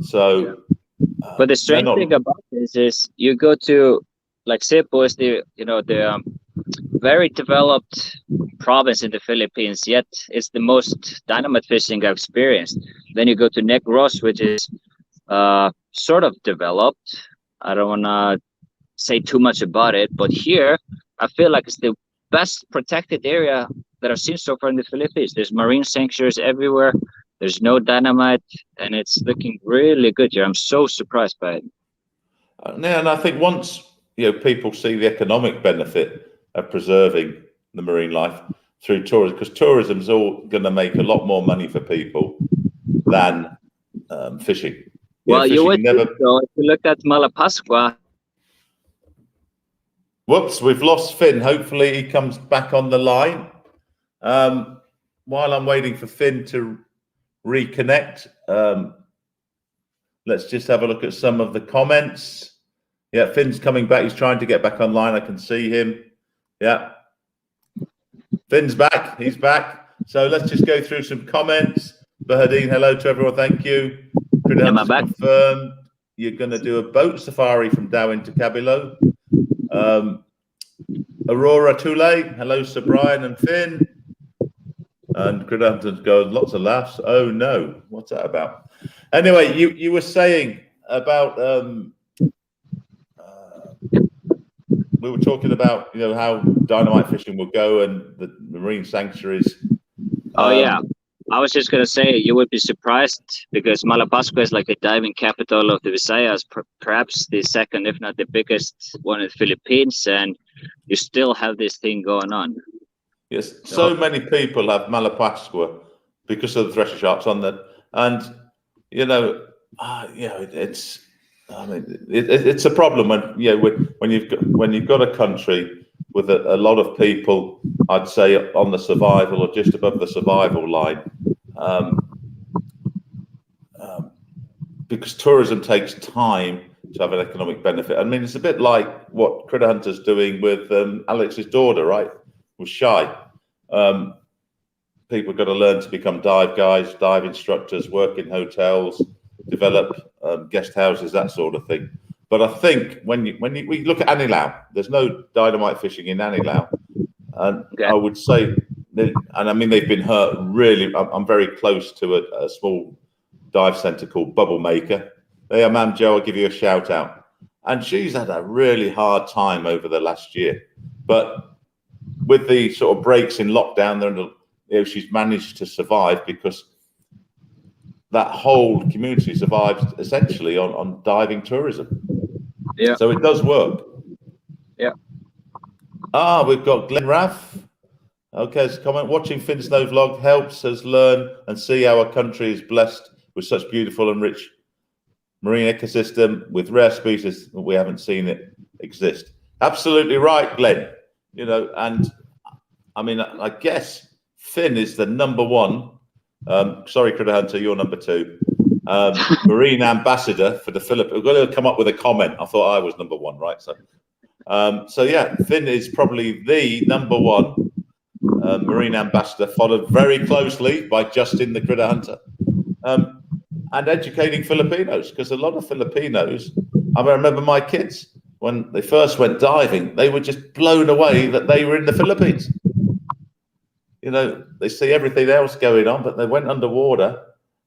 So. But the strange thing about this is you go to like Cebu is the very developed province in the Philippines, yet it's the most dynamite fishing I've experienced. Then you go to Negros, which is sort of developed. I don't want to say too much about it, but here I feel like it's the best protected area that I've seen so far in the Philippines. There's marine sanctuaries everywhere. There's no dynamite, and it's looking really good here. I'm so surprised by it. Yeah, and I think once people see the economic benefit of preserving the marine life through tourism, because tourism is all going to make a lot more money for people than fishing. Well, you would think so. If you look at Malapascua. Whoops, we've lost Finn. Hopefully he comes back on the line. While I'm waiting for Finn to reconnect, let's just have a look at some of the comments. Yeah, Finn's coming back. He's trying to get back online. I can see him. Yeah. Finn's back. He's back. So let's just go through some comments. Bahadine, hello to everyone. Thank you. Am I back? Confirmed. You're going to do a boat safari from Darwin to Cabilao. Aurora Tule, hello Sir Brian and Finn. And Gridhampton's going, lots of laughs. Oh no, what's that about? Anyway, you were saying about we were talking about how dynamite fishing will go and the marine sanctuaries. Oh yeah, I was just gonna say you would be surprised because Malapascua is like the diving capital of the Visayas, perhaps the second, if not the biggest one in the Philippines, and you still have this thing going on. Yes, so many people have Malapascua because of the thresher sharks on that, and it's. I mean, it's a problem when you've got a country with a lot of people, I'd say on the survival or just above the survival line, because tourism takes time to have an economic benefit. I mean, it's a bit like what Critter Hunter's doing with Alex's daughter, right? With Shy. People got to learn to become dive guides, dive instructors, work in hotels, develop guest houses, that sort of thing. But I think when we look at Anilao, there's no dynamite fishing in Anilao, and I would say, and I mean they've been hurt really. I'm very close to a small dive centre called Bubble Maker. There, Mam Jo, I'll give you a shout out, and she's had a really hard time over the last year, but with the sort of breaks in lockdown, she's managed to survive because that whole community survives essentially on diving tourism. Yeah. So it does work. Yeah. We've got Glenn Raff. Okay, it's a comment. Watching Finn Snow vlog helps us learn and see how our country is blessed with such beautiful and rich marine ecosystem with rare species we haven't seen it exist. Absolutely right, Glenn. You know, and I mean, I guess Finn is the number one. Sorry, Critter Hunter, you're number two. Marine ambassador for the Philippines. We're going to come up with a comment. I thought I was number one, right? So yeah, Finn is probably the number one marine ambassador, followed very closely by Justin the Critter Hunter, and educating Filipinos, because a lot of Filipinos. I remember my kids when they first went diving, they were just blown away that they were in the Philippines. You know, they see everything else going on, but they went underwater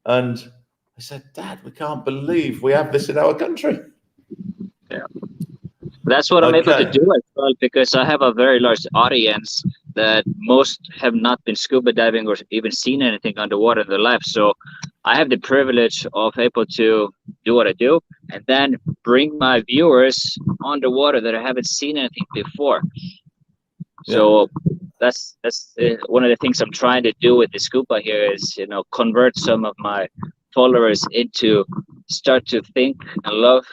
and they said, "Dad, we can't believe we have this in our country." Yeah. That's what I'm able to do as well, because I have a very large audience that most have not been scuba diving or even seen anything underwater in their life. So I have the privilege of able to do what I do and then bring my viewers underwater that haven't seen anything before. Yeah. So that's one of the things I'm trying to do with the scuba here is, you know, convert some of my followers into start to think and love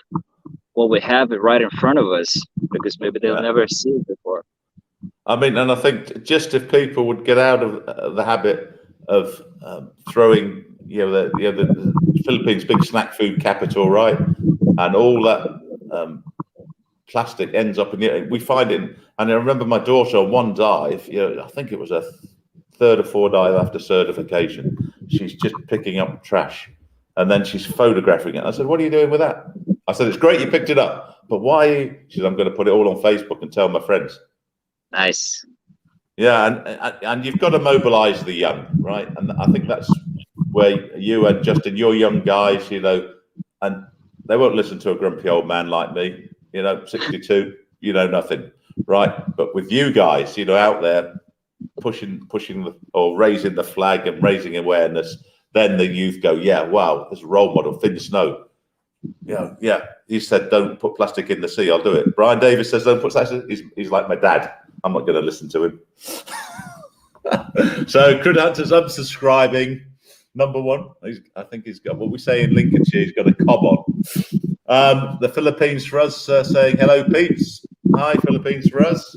what we have right in front of us, because maybe they'll never see it before. I mean, and I think just if people would get out of the habit of throwing, the Philippines, big snack food capital, right, and all that plastic ends up in the. We find it, and I remember my daughter on one dive. I think it was a third or fourth dive after certification. She's just picking up trash, and then she's photographing it. I said, "What are you doing with that?" I said, "It's great you picked it up, but why?" She said, "I'm going to put it all on Facebook and tell my friends." Nice. Yeah, and you've got to mobilize the young, right? And I think that's where you and Justin, you're young guys, and they won't listen to a grumpy old man like me, 62, nothing, right? But with you guys, out there pushing or raising the flag and raising awareness, then the youth go, yeah, wow, there's a role model, Finn Snow. Yeah, he said, don't put plastic in the sea, I'll do it. Brian Davis says, don't put plastic. He's like my dad. I'm not going to listen to him. So, Critter Hunter's unsubscribing. Number one, I think he's got what we say in Lincolnshire. He's got a cob on. The Philippines for us saying hello, peeps. Hi, Philippines for us.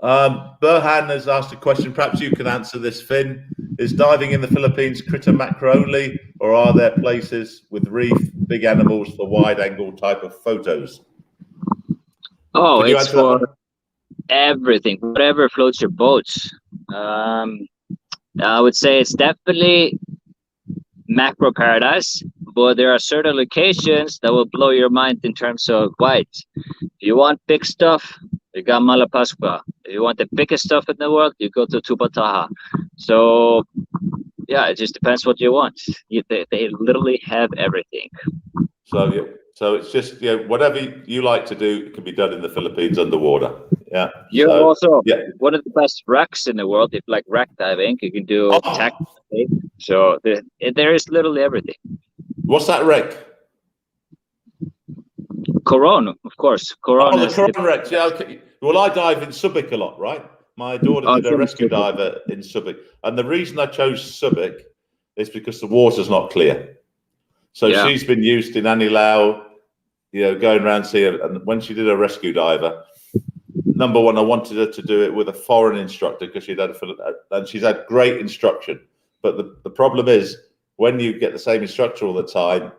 Burhan has asked a question. Perhaps you can answer this, Finn. Is diving in the Philippines critter macro only, or are there places with reef, big animals for wide-angle type of photos? Oh, it's for everything, whatever floats your boat. I would say it's definitely macro paradise, but there are certain locations that will blow your mind in terms of wide. If you want big stuff, you got Malapascua. If you want the biggest stuff in the world, you go to Tubbataha. So, yeah, it just depends what you want. They literally have everything. So it's just whatever you like to do, it can be done in the Philippines underwater. Yeah. You're also one of the best wrecks in the world. If like wreck diving, you can do tactical. So there is literally everything. What's that wreck? Coron, of course. Coron. The Coron wreck. Yeah. Okay. Well, I dive in Subic a lot, right? My daughter did a rescue diver in Subic, and the reason I chose Subic is because the water's not clear. So she's been used in Cabilao, going around seeing. And when she did a rescue diver, number one, I wanted her to do it with a foreign instructor because and she's had great instruction. But the problem is when you get the same instructor all the time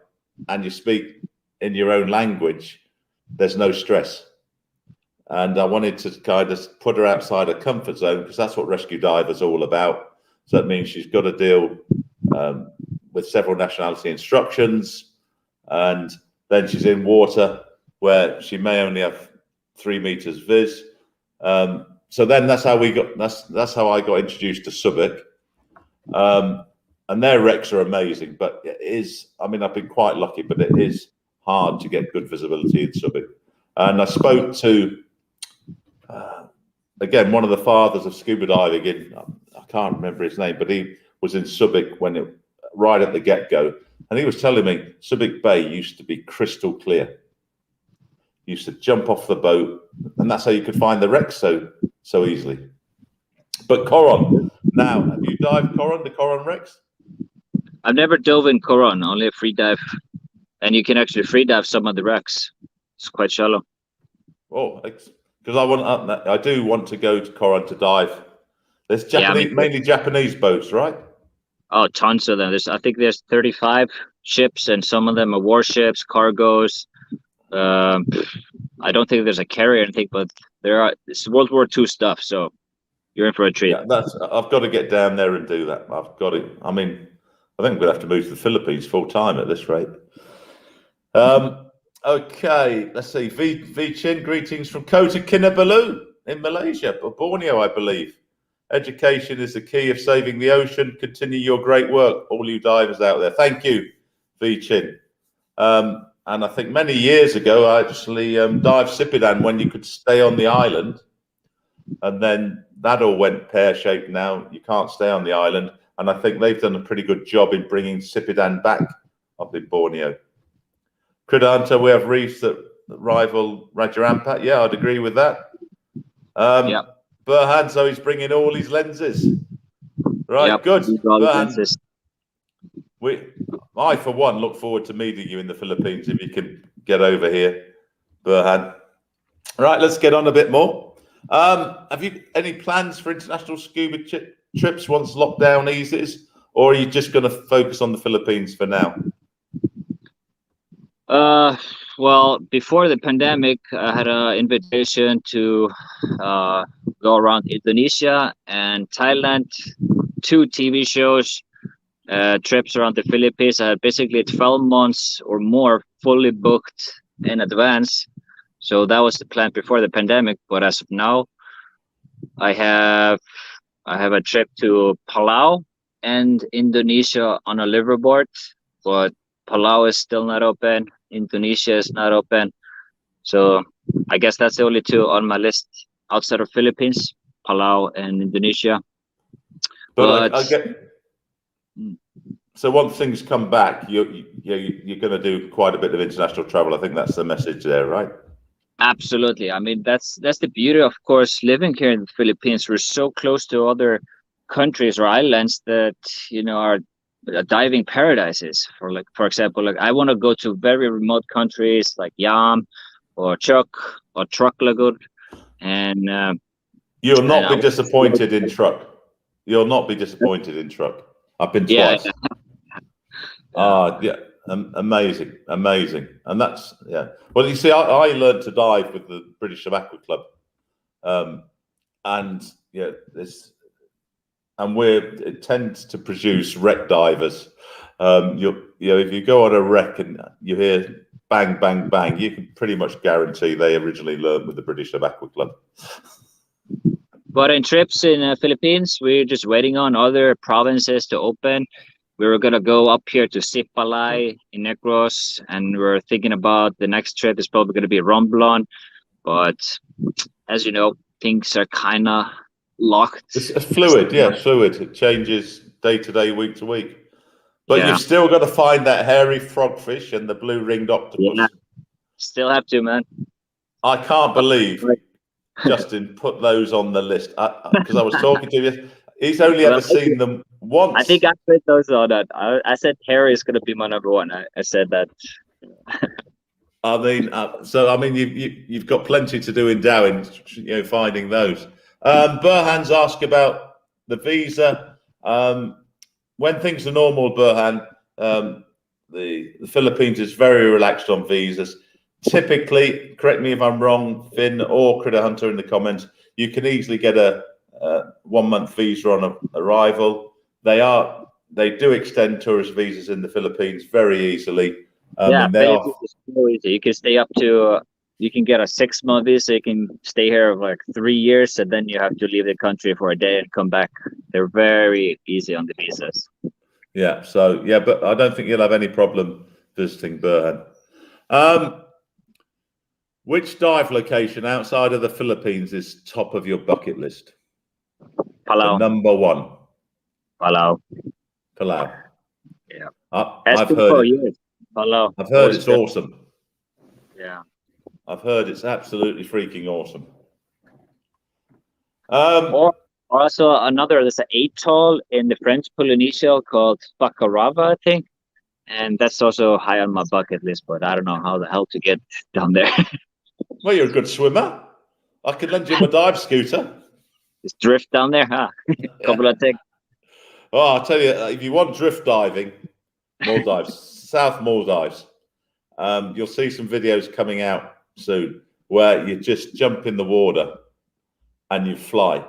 and you speak in your own language, there's no stress. And I wanted to kind of put her outside her comfort zone because that's what rescue divers are all about. So that means she's got to deal with several nationality instructions, and then she's in water where she may only have 3 meters viz. So then that's how that's how I got introduced to Subic. And their wrecks are amazing, but it is, I've been quite lucky, but it is hard to get good visibility in Subic. And I spoke to again, one of the fathers of scuba diving I can't remember his name, but he was in Subic right at the get-go, and he was telling me Subic Bay used to be crystal clear. You used to jump off the boat, and that's how you could find the wrecks so easily. But Coron, now, have you dived Coron, the Coron wrecks? I've never dove in Coron, only a free dive, and you can actually free dive some of the wrecks. It's quite shallow. Oh, because I do want to go to Coron to dive. There's Japanese, mainly Japanese boats, right? Oh, tons of them. I think there's 35 ships, and some of them are warships, cargoes. I don't think there's a carrier or anything, but it's World War II stuff, so you're in for a treat. Yeah, I've got to get down there and do that. I've got it. I mean, I think I'm going to have to move to the Philippines full time at this rate. Okay, let's see. V Chin, greetings from Kota Kinabalu in Malaysia, or Borneo, I believe. Education is the key of saving the ocean. Continue your great work, all you divers out there. Thank you, V Chin. And I think many years ago, I actually dived Sipidan when you could stay on the island. And then that all went pear-shaped now. You can't stay on the island. And I think they've done a pretty good job in bringing Sipidan back up in Borneo. Critter Hunter, we have reefs that rival Raja Ampat. Yeah, I'd agree with that. Yeah. Burhan, so he's bringing all his lenses. Right, yep, good. Burhan, I, for one, look forward to meeting you in the Philippines if you can get over here, Burhan. Right, let's get on a bit more. Have you any plans for international scuba trips once lockdown eases, or are you just going to focus on the Philippines for now? Well, before the pandemic, I had an invitation to go around Indonesia and Thailand, 2 TV shows, trips around the Philippines. I had basically 12 months or more fully booked in advance. So that was the plan before the pandemic. But as of now, I have a trip to Palau and Indonesia on a liveaboard, but Palau is still not open. Indonesia is not open. So I guess that's the only 2 on my list outside of Philippines, Palau and Indonesia. But I get. So once things come back, you're going to do quite a bit of international travel. I think that's the message there, right? Absolutely. I mean, that's the beauty, of course, living here in the Philippines. We're so close to other countries or islands that, are diving paradises. For example, like I want to go to very remote countries like Yam or Chuuk or Truk Lagoon, and you'll not be disappointed in Truk. You'll not be disappointed in Truk. I've been twice. Yeah. Amazing, and that's Well, you see, I learned to dive with the British Aqua Club, and it tends to produce wreck divers. If you go on a wreck and you hear bang, bang, bang, you can pretty much guarantee they originally learned with the British Aqua Club. But in trips in Philippines, we're just waiting on other provinces to open. We were going to go up here to Sipalay in Negros, and we're thinking about the next trip is probably going to be Romblon. But as you know, things are kind of locked. It's fluid, fluid. It changes day to day, week to week. But you've still got to find that hairy frogfish and the blue ringed octopus. Yeah. Still have to, man. I can't believe Justin put those on the list because I was talking to you. He's only ever seen them once. I think I put those on that. I said Harry is going to be my number 1. I said that. I mean, you've got plenty to do in Darwin, finding those. Burhan's asked about the visa. When things are normal, Burhan, the Philippines is very relaxed on visas. Typically, correct me if I'm wrong, Finn or Critter Hunter in the comments, you can easily get a 1-month visa on arrival. They do extend tourist visas in the Philippines very easily. It's so easy. You can stay up to. You can get a 6-month visa. You can stay here like 3 years, and then you have to leave the country for a day and come back. They're very easy on the visas. Yeah. So but I don't think you'll have any problem visiting Burhan. Which dive location outside of the Philippines is top of your bucket list? Palau. The number 1. Palau. Yeah. I've heard it. Palau. I've heard it's awesome. Yeah. I've heard it's absolutely freaking awesome. Also, there's an atoll in the French Polynesia called Fakarava, I think. And that's also high on my bucket list, but I don't know how the hell to get down there. Well, you're a good swimmer. I could lend you my dive scooter. Just drift down there, huh? Couple of things. Oh, I'll tell you, if you want drift diving, Maldives, South Maldives, you'll see some videos coming out soon where you just jump in the water and you fly.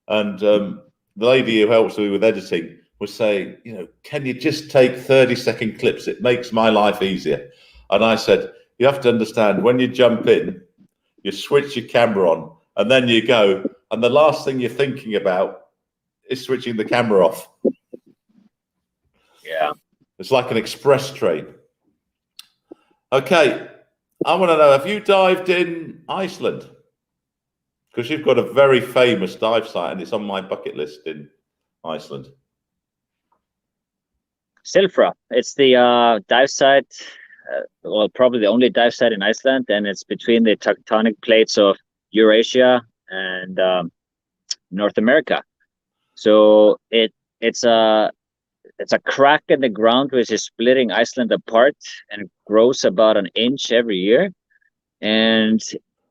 And the lady who helps me with editing was saying, can you just take 30-second clips? It makes my life easier. And I said, you have to understand, when you jump in, you switch your camera on and then you go. And the last thing you're thinking about is switching the camera off. Yeah. It's like an express train. Okay. I want to know, have you dived in Iceland? Because you've got a very famous dive site and it's on my bucket list in Iceland. Silfra. It's the dive site, probably the only dive site in Iceland, and it's between the tectonic plates of Eurasia and North America. So it's a crack in the ground which is splitting Iceland apart, and it grows about an inch every year. And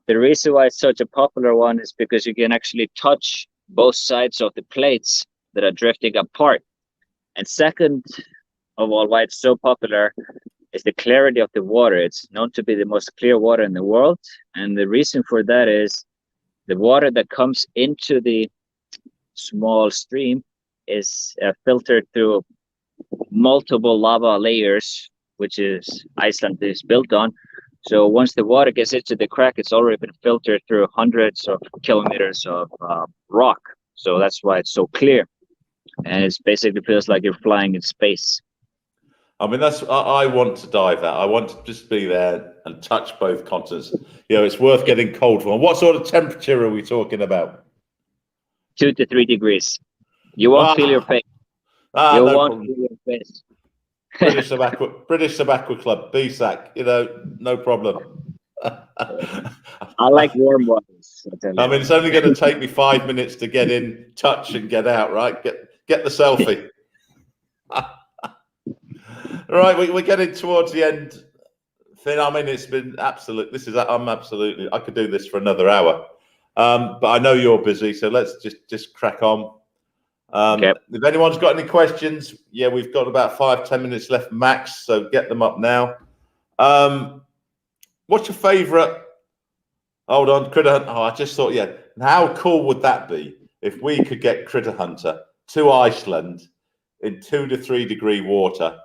the reason why it's such a popular one is because you can actually touch both sides of the plates that are drifting apart. And second of all, why it's so popular is the clarity of the water. It's known to be the most clear water in the world. And the reason for that is the water that comes into the small stream is filtered through multiple lava layers, which is Iceland is built on. So once the water gets into the crack, it's already been filtered through hundreds of kilometers of rock. So that's why it's so clear. And it basically feels like you're flying in space. I mean, I want to dive that. I want to just be there and touch both continents. It's worth getting cold for. What sort of temperature are we talking about? 2 to 3 degrees. You won't feel your face. You won't feel your face. British Tobacco Club, BSAC, no problem. I like warm waters. I mean, it's only going to take me 5 minutes to get in, touch, and get out. Right? Get the selfie. Right, we're getting towards the end. Finn, I mean, it's been absolute. I could do this for another hour, but I know you're busy, so let's just crack on. Okay. If anyone's got any questions, we've got about 5-10 minutes left max, so get them up now. What's your favourite? Hold on, Critter Hunter. Oh, I just thought, how cool would that be if we could get Critter Hunter to Iceland in 2 to 3 degree water,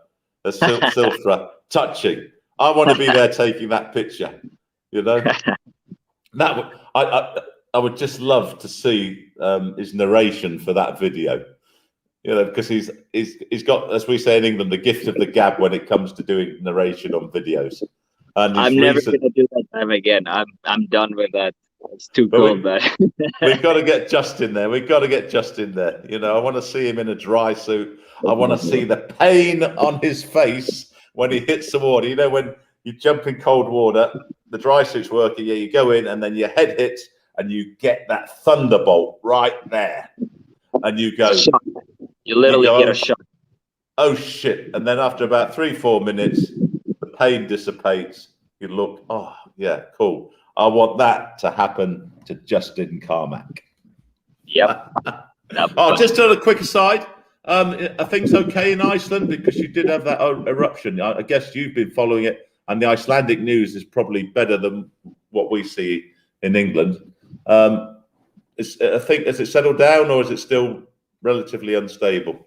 as Silfra touching? I want to be there taking that picture. That I would just love to see his narration for that video. Because he's got, as we say in England, the gift of the gab when it comes to doing narration on videos. And I'm never going to do that time again. I'm done with that. It's too cool. We've got to get Justin there. I want to see him in a dry suit. I want to see the pain on his face when he hits the water. When you jump in cold water, the dry suit's working. You go in and then your head hits and you get that thunderbolt right there. And you go. You literally get a shock. Oh, shit. And then after about 3-4 minutes, the pain dissipates. You look, oh, yeah, cool. I want that to happen to Justin Carmack. Yep. Just on a quick aside, are things okay in Iceland? Because you did have that eruption. I guess you've been following it, and the Icelandic news is probably better than what we see in England. I think, has it settled down, or is it still relatively unstable?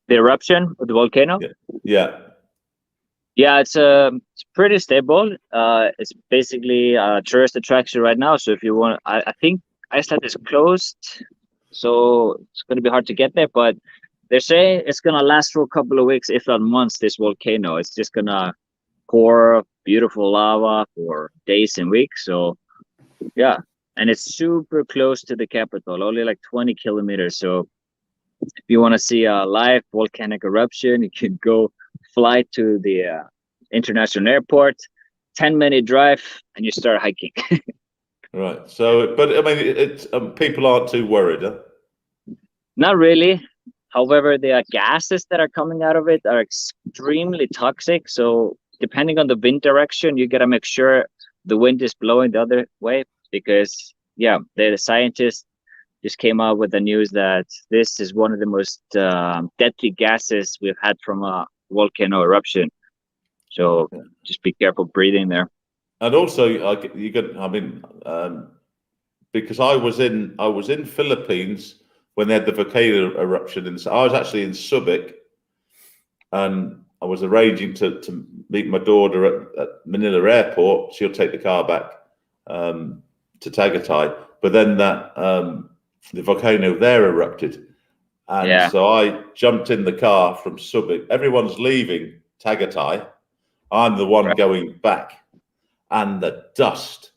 The eruption of the volcano? Yeah, it's pretty stable. It's basically a tourist attraction right now. So if you want, I think Iceland is closed, so it's going to be hard to get there. But they're saying it's going to last for a couple of weeks, if not months. This volcano, it's just going to pour beautiful lava for days and weeks. So yeah, and it's super close to the capital, only like 20 kilometers. So if you want to see a live volcanic eruption, you can go fly to the international airport, 10-minute drive, and you start hiking. Right. So, but I mean, it's people aren't too worried, huh? Not really. However, the gases that are coming out of it are extremely toxic. So depending on the wind direction, you gotta make sure the wind is blowing the other way because yeah, the scientists just came out with the news that this is one of the most deadly gases we've had from a volcano eruption. So just be careful breathing there. And also, you got. I mean, because I was in Philippines when they had the volcano eruption, and I was actually in Subic, and I was arranging to meet my daughter at Manila Airport. She'll take the car back to Tagaytay, but then the volcano there erupted, and so I jumped in the car from Subic. Everyone's leaving Tagaytay. I'm the one going back, and the dust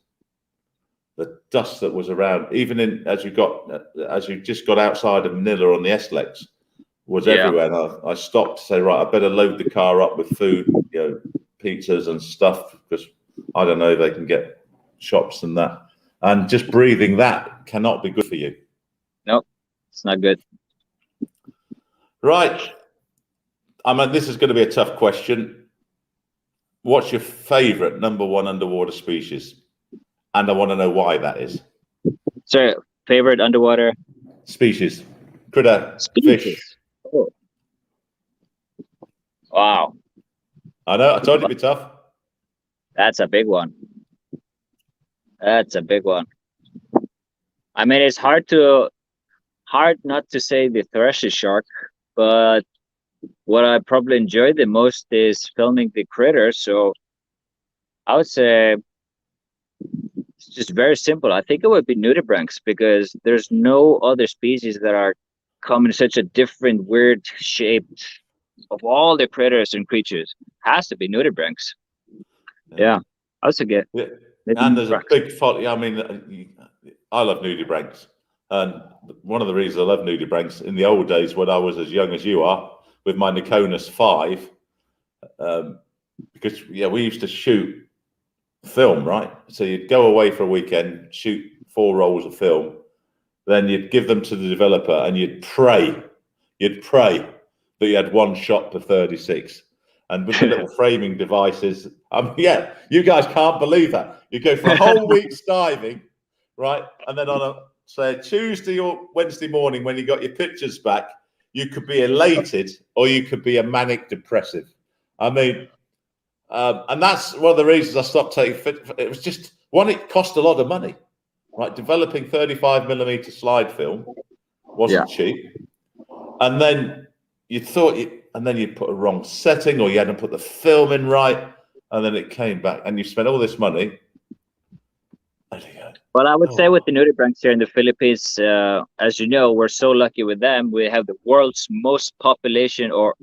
that was around, even as you just got outside of Manila on the SLEX, was everywhere. And I stopped to say, right, I better load the car up with food, pizzas and stuff, because I don't know if they can get shops and that. And just breathing that cannot be good for you. Nope, it's not good. Right. I mean, this is going to be a tough question. What's your favorite number one underwater species? And I want to know why that is. Sorry, favorite underwater species? Critter, fish. Oh. Wow. I know, I told you it'd be tough. That's a big one. That's a big one. I mean, it's hard not to say the thresher shark, but what I probably enjoy the most is filming the critters. So I would say it's just very simple. I think it would be nudibranchs because there's no other species that are come in such a different, weird shape of all the critters and creatures. Has to be nudibranchs. Yeah, I also get. Yeah. And there's a big folly. I mean, I love nudibranchs, and one of the reasons I love nudibranchs in the old days when I was as young as you are with my Nikonus 5, because we used to shoot film, right? So you'd go away for a weekend, shoot 4 rolls of film, then you'd give them to the developer, and you'd pray that you had one shot per 36. And with the little framing devices, you guys can't believe that. You go for a whole week's diving, right? And then on a Tuesday or Wednesday morning, when you got your pictures back, you could be elated or you could be a manic depressive. I mean, and that's one of the reasons I stopped taking fit. It was just one, it cost a lot of money, right? Developing 35mm slide film wasn't cheap. And then you'd put a wrong setting, or you hadn't put the film in right, and then it came back, and you spent all this money. Well, I would say with the nudibranchs here in the Philippines, as you know, we're so lucky with them. We have the world's most population or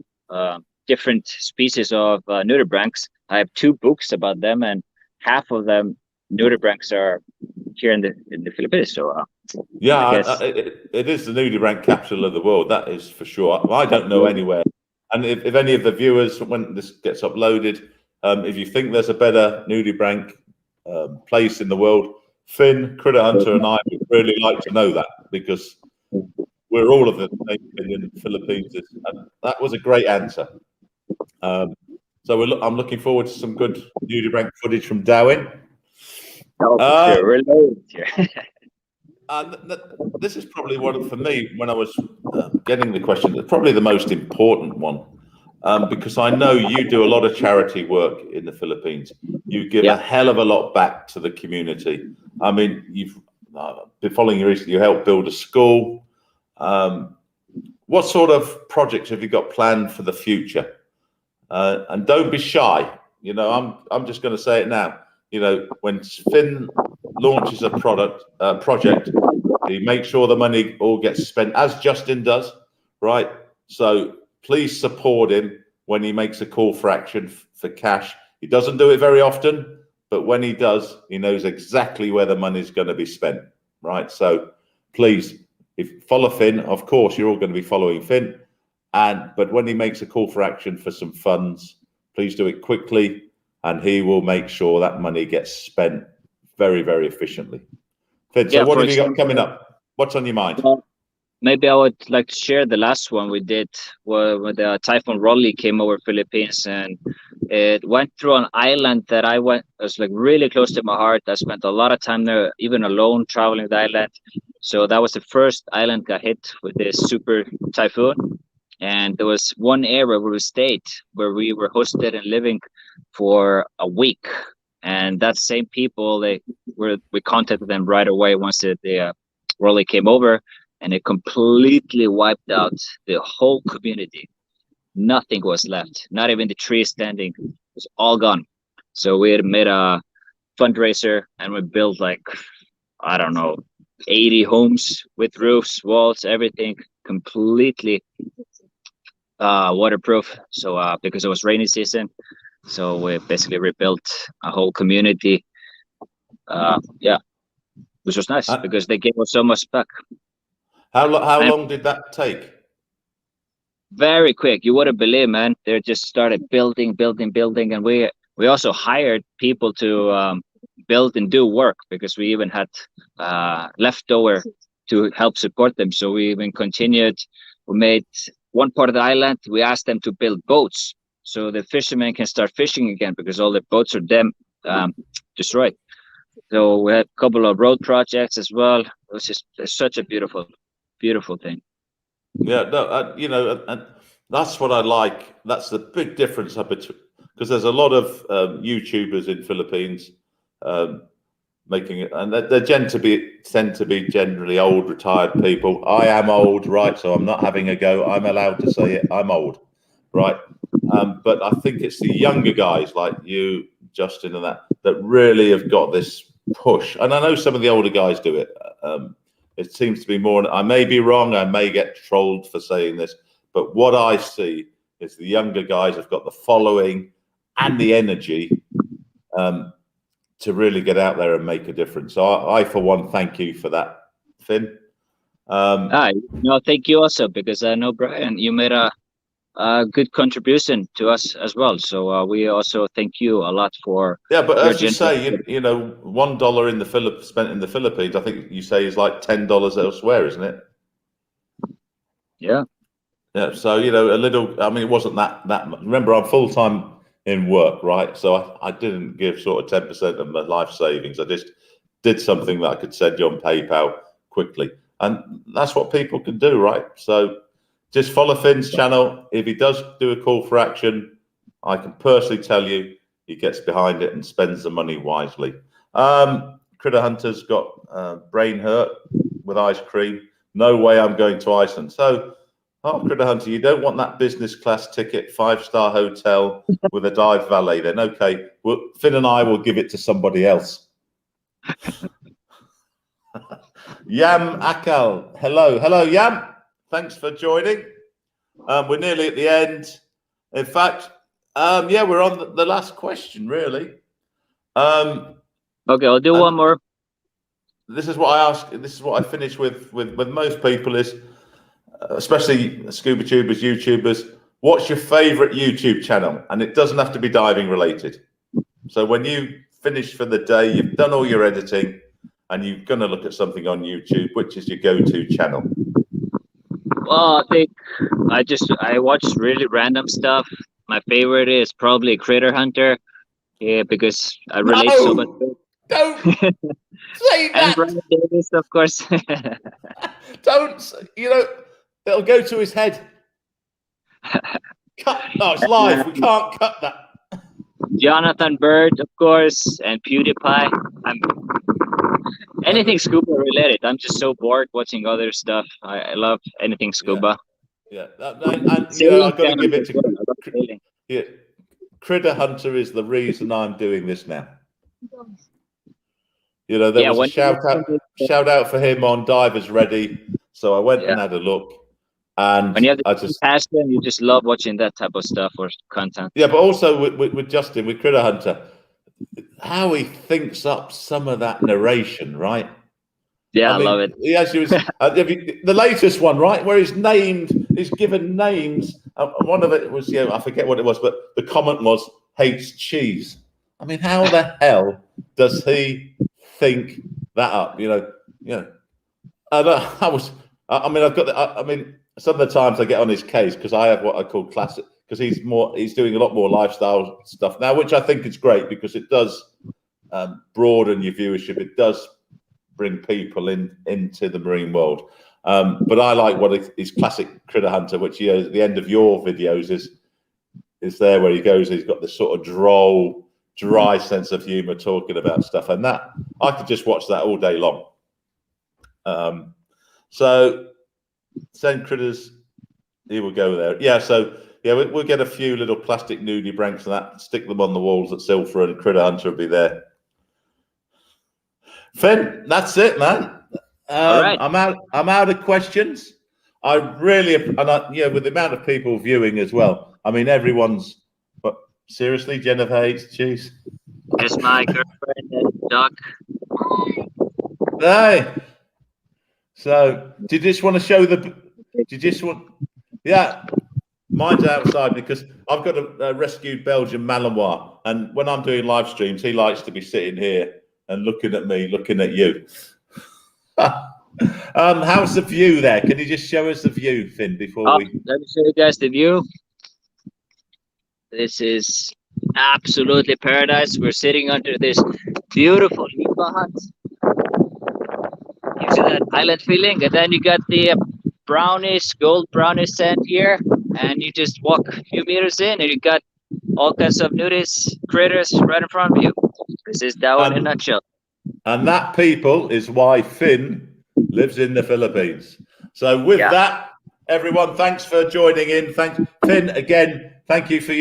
different species of nudibranchs. I have 2 books about them, and half of them nudibranchs are here in the Philippines. So it is the nudibranch capital of the world. That is for sure. I don't know anywhere. And if any of the viewers, when this gets uploaded, if you think there's a better nudibranch place in the world, Finn, Critter Hunter, and I would really like to know that, because we're all of the same opinion in the Philippines. And that was a great answer. So I'm looking forward to some good nudibranch footage from Darwin. This is probably one for me when I was getting the question. It's probably the most important one, because I know you do a lot of charity work in the Philippines. You give a hell of a lot back to the community. I mean, you've been following you recently. You helped build a school. What sort of projects have you got planned for the future? And don't be shy. I'm just going to say it now. When Finn launches a project, he makes sure the money all gets spent, as Justin does, right? So please support him when he makes a call for action for cash. He doesn't do it very often, but when he does, he knows exactly where the money is going to be spent, right? So please, follow Finn. Of course, you're all going to be following Finn. But when he makes a call for action for some funds, please do it quickly, and he will make sure that money gets spent very, very efficiently. Finn, so Yeah, what for have you got example, coming up? What's on your mind? maybe I would like to share the last one we did when the Typhoon Rolly came over Philippines, and it went through an island that it was like really close to my heart. I spent a lot of time there, even alone traveling the island. So that was the first island got hit with this super typhoon. And there was one area where we stayed, where we were hosted and living for a week. And that same people, we contacted them right away once the Rolly came over, and it completely wiped out the whole community. Nothing was left, not even the trees standing. It was all gone. So we had made a fundraiser, and we built like, I don't know, 80 homes with roofs, walls, everything completely waterproof. So because it was rainy season, so we basically rebuilt a whole community. Yeah, which was nice because they gave us so much back. How long did that take? Very quick. You wouldn't believe, man. They just started building, and we also hired people to build and do work, because we even had leftover to help support them. So we even continued. We made one part of the island. We asked them to build boats so the fishermen can start fishing again, because all the boats are destroyed. So we had a couple of road projects as well. It was just such a beautiful thing. Yeah, no, and that's what I like. That's the big difference because there's a lot of YouTubers in Philippines making it, and they tend to be generally old, retired people. I am old, right? So I'm not having a go. I'm allowed to say it. I'm old, right? But I think it's the younger guys like you, Justin, and that really have got this push. And I know some of the older guys do it. It seems to be more. I may be wrong. I may get trolled for saying this, but what I see is the younger guys have got the following and the energy to really get out there and make a difference. So I for one, thank you for that, Finn. No, thank you also, because I know, Brian, you made a good contribution to us as well. So we also thank you a lot for. Yeah, but as you say, $1 in the spent in the Philippines, I think you say is like $10 elsewhere, isn't it? Yeah. Yeah. So a little. I mean, it wasn't that much. Remember, I'm full time in work, right? So I didn't give sort of 10% of my life savings. I just did something that I could send you on PayPal quickly, and that's what people can do, right? So just follow Finn's channel. If he does do a call for action, I can personally tell you he gets behind it and spends the money wisely. Critter Hunter's got brain hurt with ice cream. No way I'm going to Iceland. So, Critter Hunter, you don't want that business class ticket, 5-star hotel with a dive valet then. Okay, Finn and I will give it to somebody else. Yam Akal. Hello, Yam. Thanks for joining. We're nearly at the end. In fact, we're on the last question, really. Okay, I'll do one more. This is what I ask. This is what I finish with most people is, especially ScubaTubers, YouTubers. What's your favorite YouTube channel? And it doesn't have to be diving related. So when you finish for the day, you've done all your editing, and you're going to look at something on YouTube. Which is your go-to channel? Well, I think I watch really random stuff. My favorite is probably Critter Hunter, because I relate so much. Don't say that. And Brian Davis, of course. Don't. It'll go to his head. No, it's live. We can't cut that. Jonathan Bird, of course, and PewDiePie. Anything scuba related. I'm just so bored watching other stuff. I love anything scuba. Yeah. I've got to give it to Critter Hunter is the reason I'm doing this now. There was a shout out for him on Divers Ready. So I went and had a look. And when you have the passion, you just love watching that type of stuff or content. Yeah, but also with Justin, with Critter Hunter, how he thinks up some of that narration, right? Yeah, I love it. He actually was the latest one, right, where he's given names. One of it was, I forget what it was, but the comment was hates cheese. I mean, how the hell does he think that up. You know. And I mean, I've got. I mean, some of the times I get on his case because I have what I call classic. Because he's doing a lot more lifestyle stuff now, which I think is great because it does broaden your viewership. It does bring people into the marine world. But I like what his classic critter hunter, which at the end of your videos is there where he goes. He's got this sort of droll, dry sense of humor talking about stuff, and that I could just watch that all day long. So send critters. He will go there. Yeah. So yeah, we'll get a few little plastic nudibranchs and that. Stick them on the walls at Silfra, and Critter Hunter will be there. Finn, that's it, man. All right. I'm out of questions. I really, with the amount of people viewing as well. I mean, everyone's. But seriously, Jennifer hates cheese. Just my girlfriend and dog. Hey. So, do you just want to show the? Do you just want? Yeah. Mine's outside because I've got a rescued Belgian Malinois, and when I'm doing live streams, he likes to be sitting here and looking at me, looking at you. How's the view there? Can you just show us the view, Finn, before we... Let me show you guys the view. This is absolutely paradise. We're sitting under this beautiful Lipa hut. Gives you that island feeling, and then you got the gold brownish sand here, and you just walk a few meters in, and you got all kinds of nudist critters right in front of you. This is Darwin in a nutshell. And that, people, is why Finn lives in the Philippines. So with that, everyone, thanks for joining in. Thanks, Finn, again. Thank you for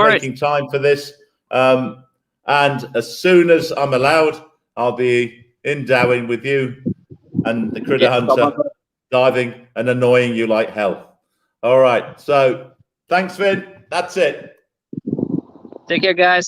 making time for this. And as soon as I'm allowed, I'll be in Darwin with you and the Critter Hunter, diving and annoying you like hell. All right. So thanks, Finn. That's it. Take care, guys.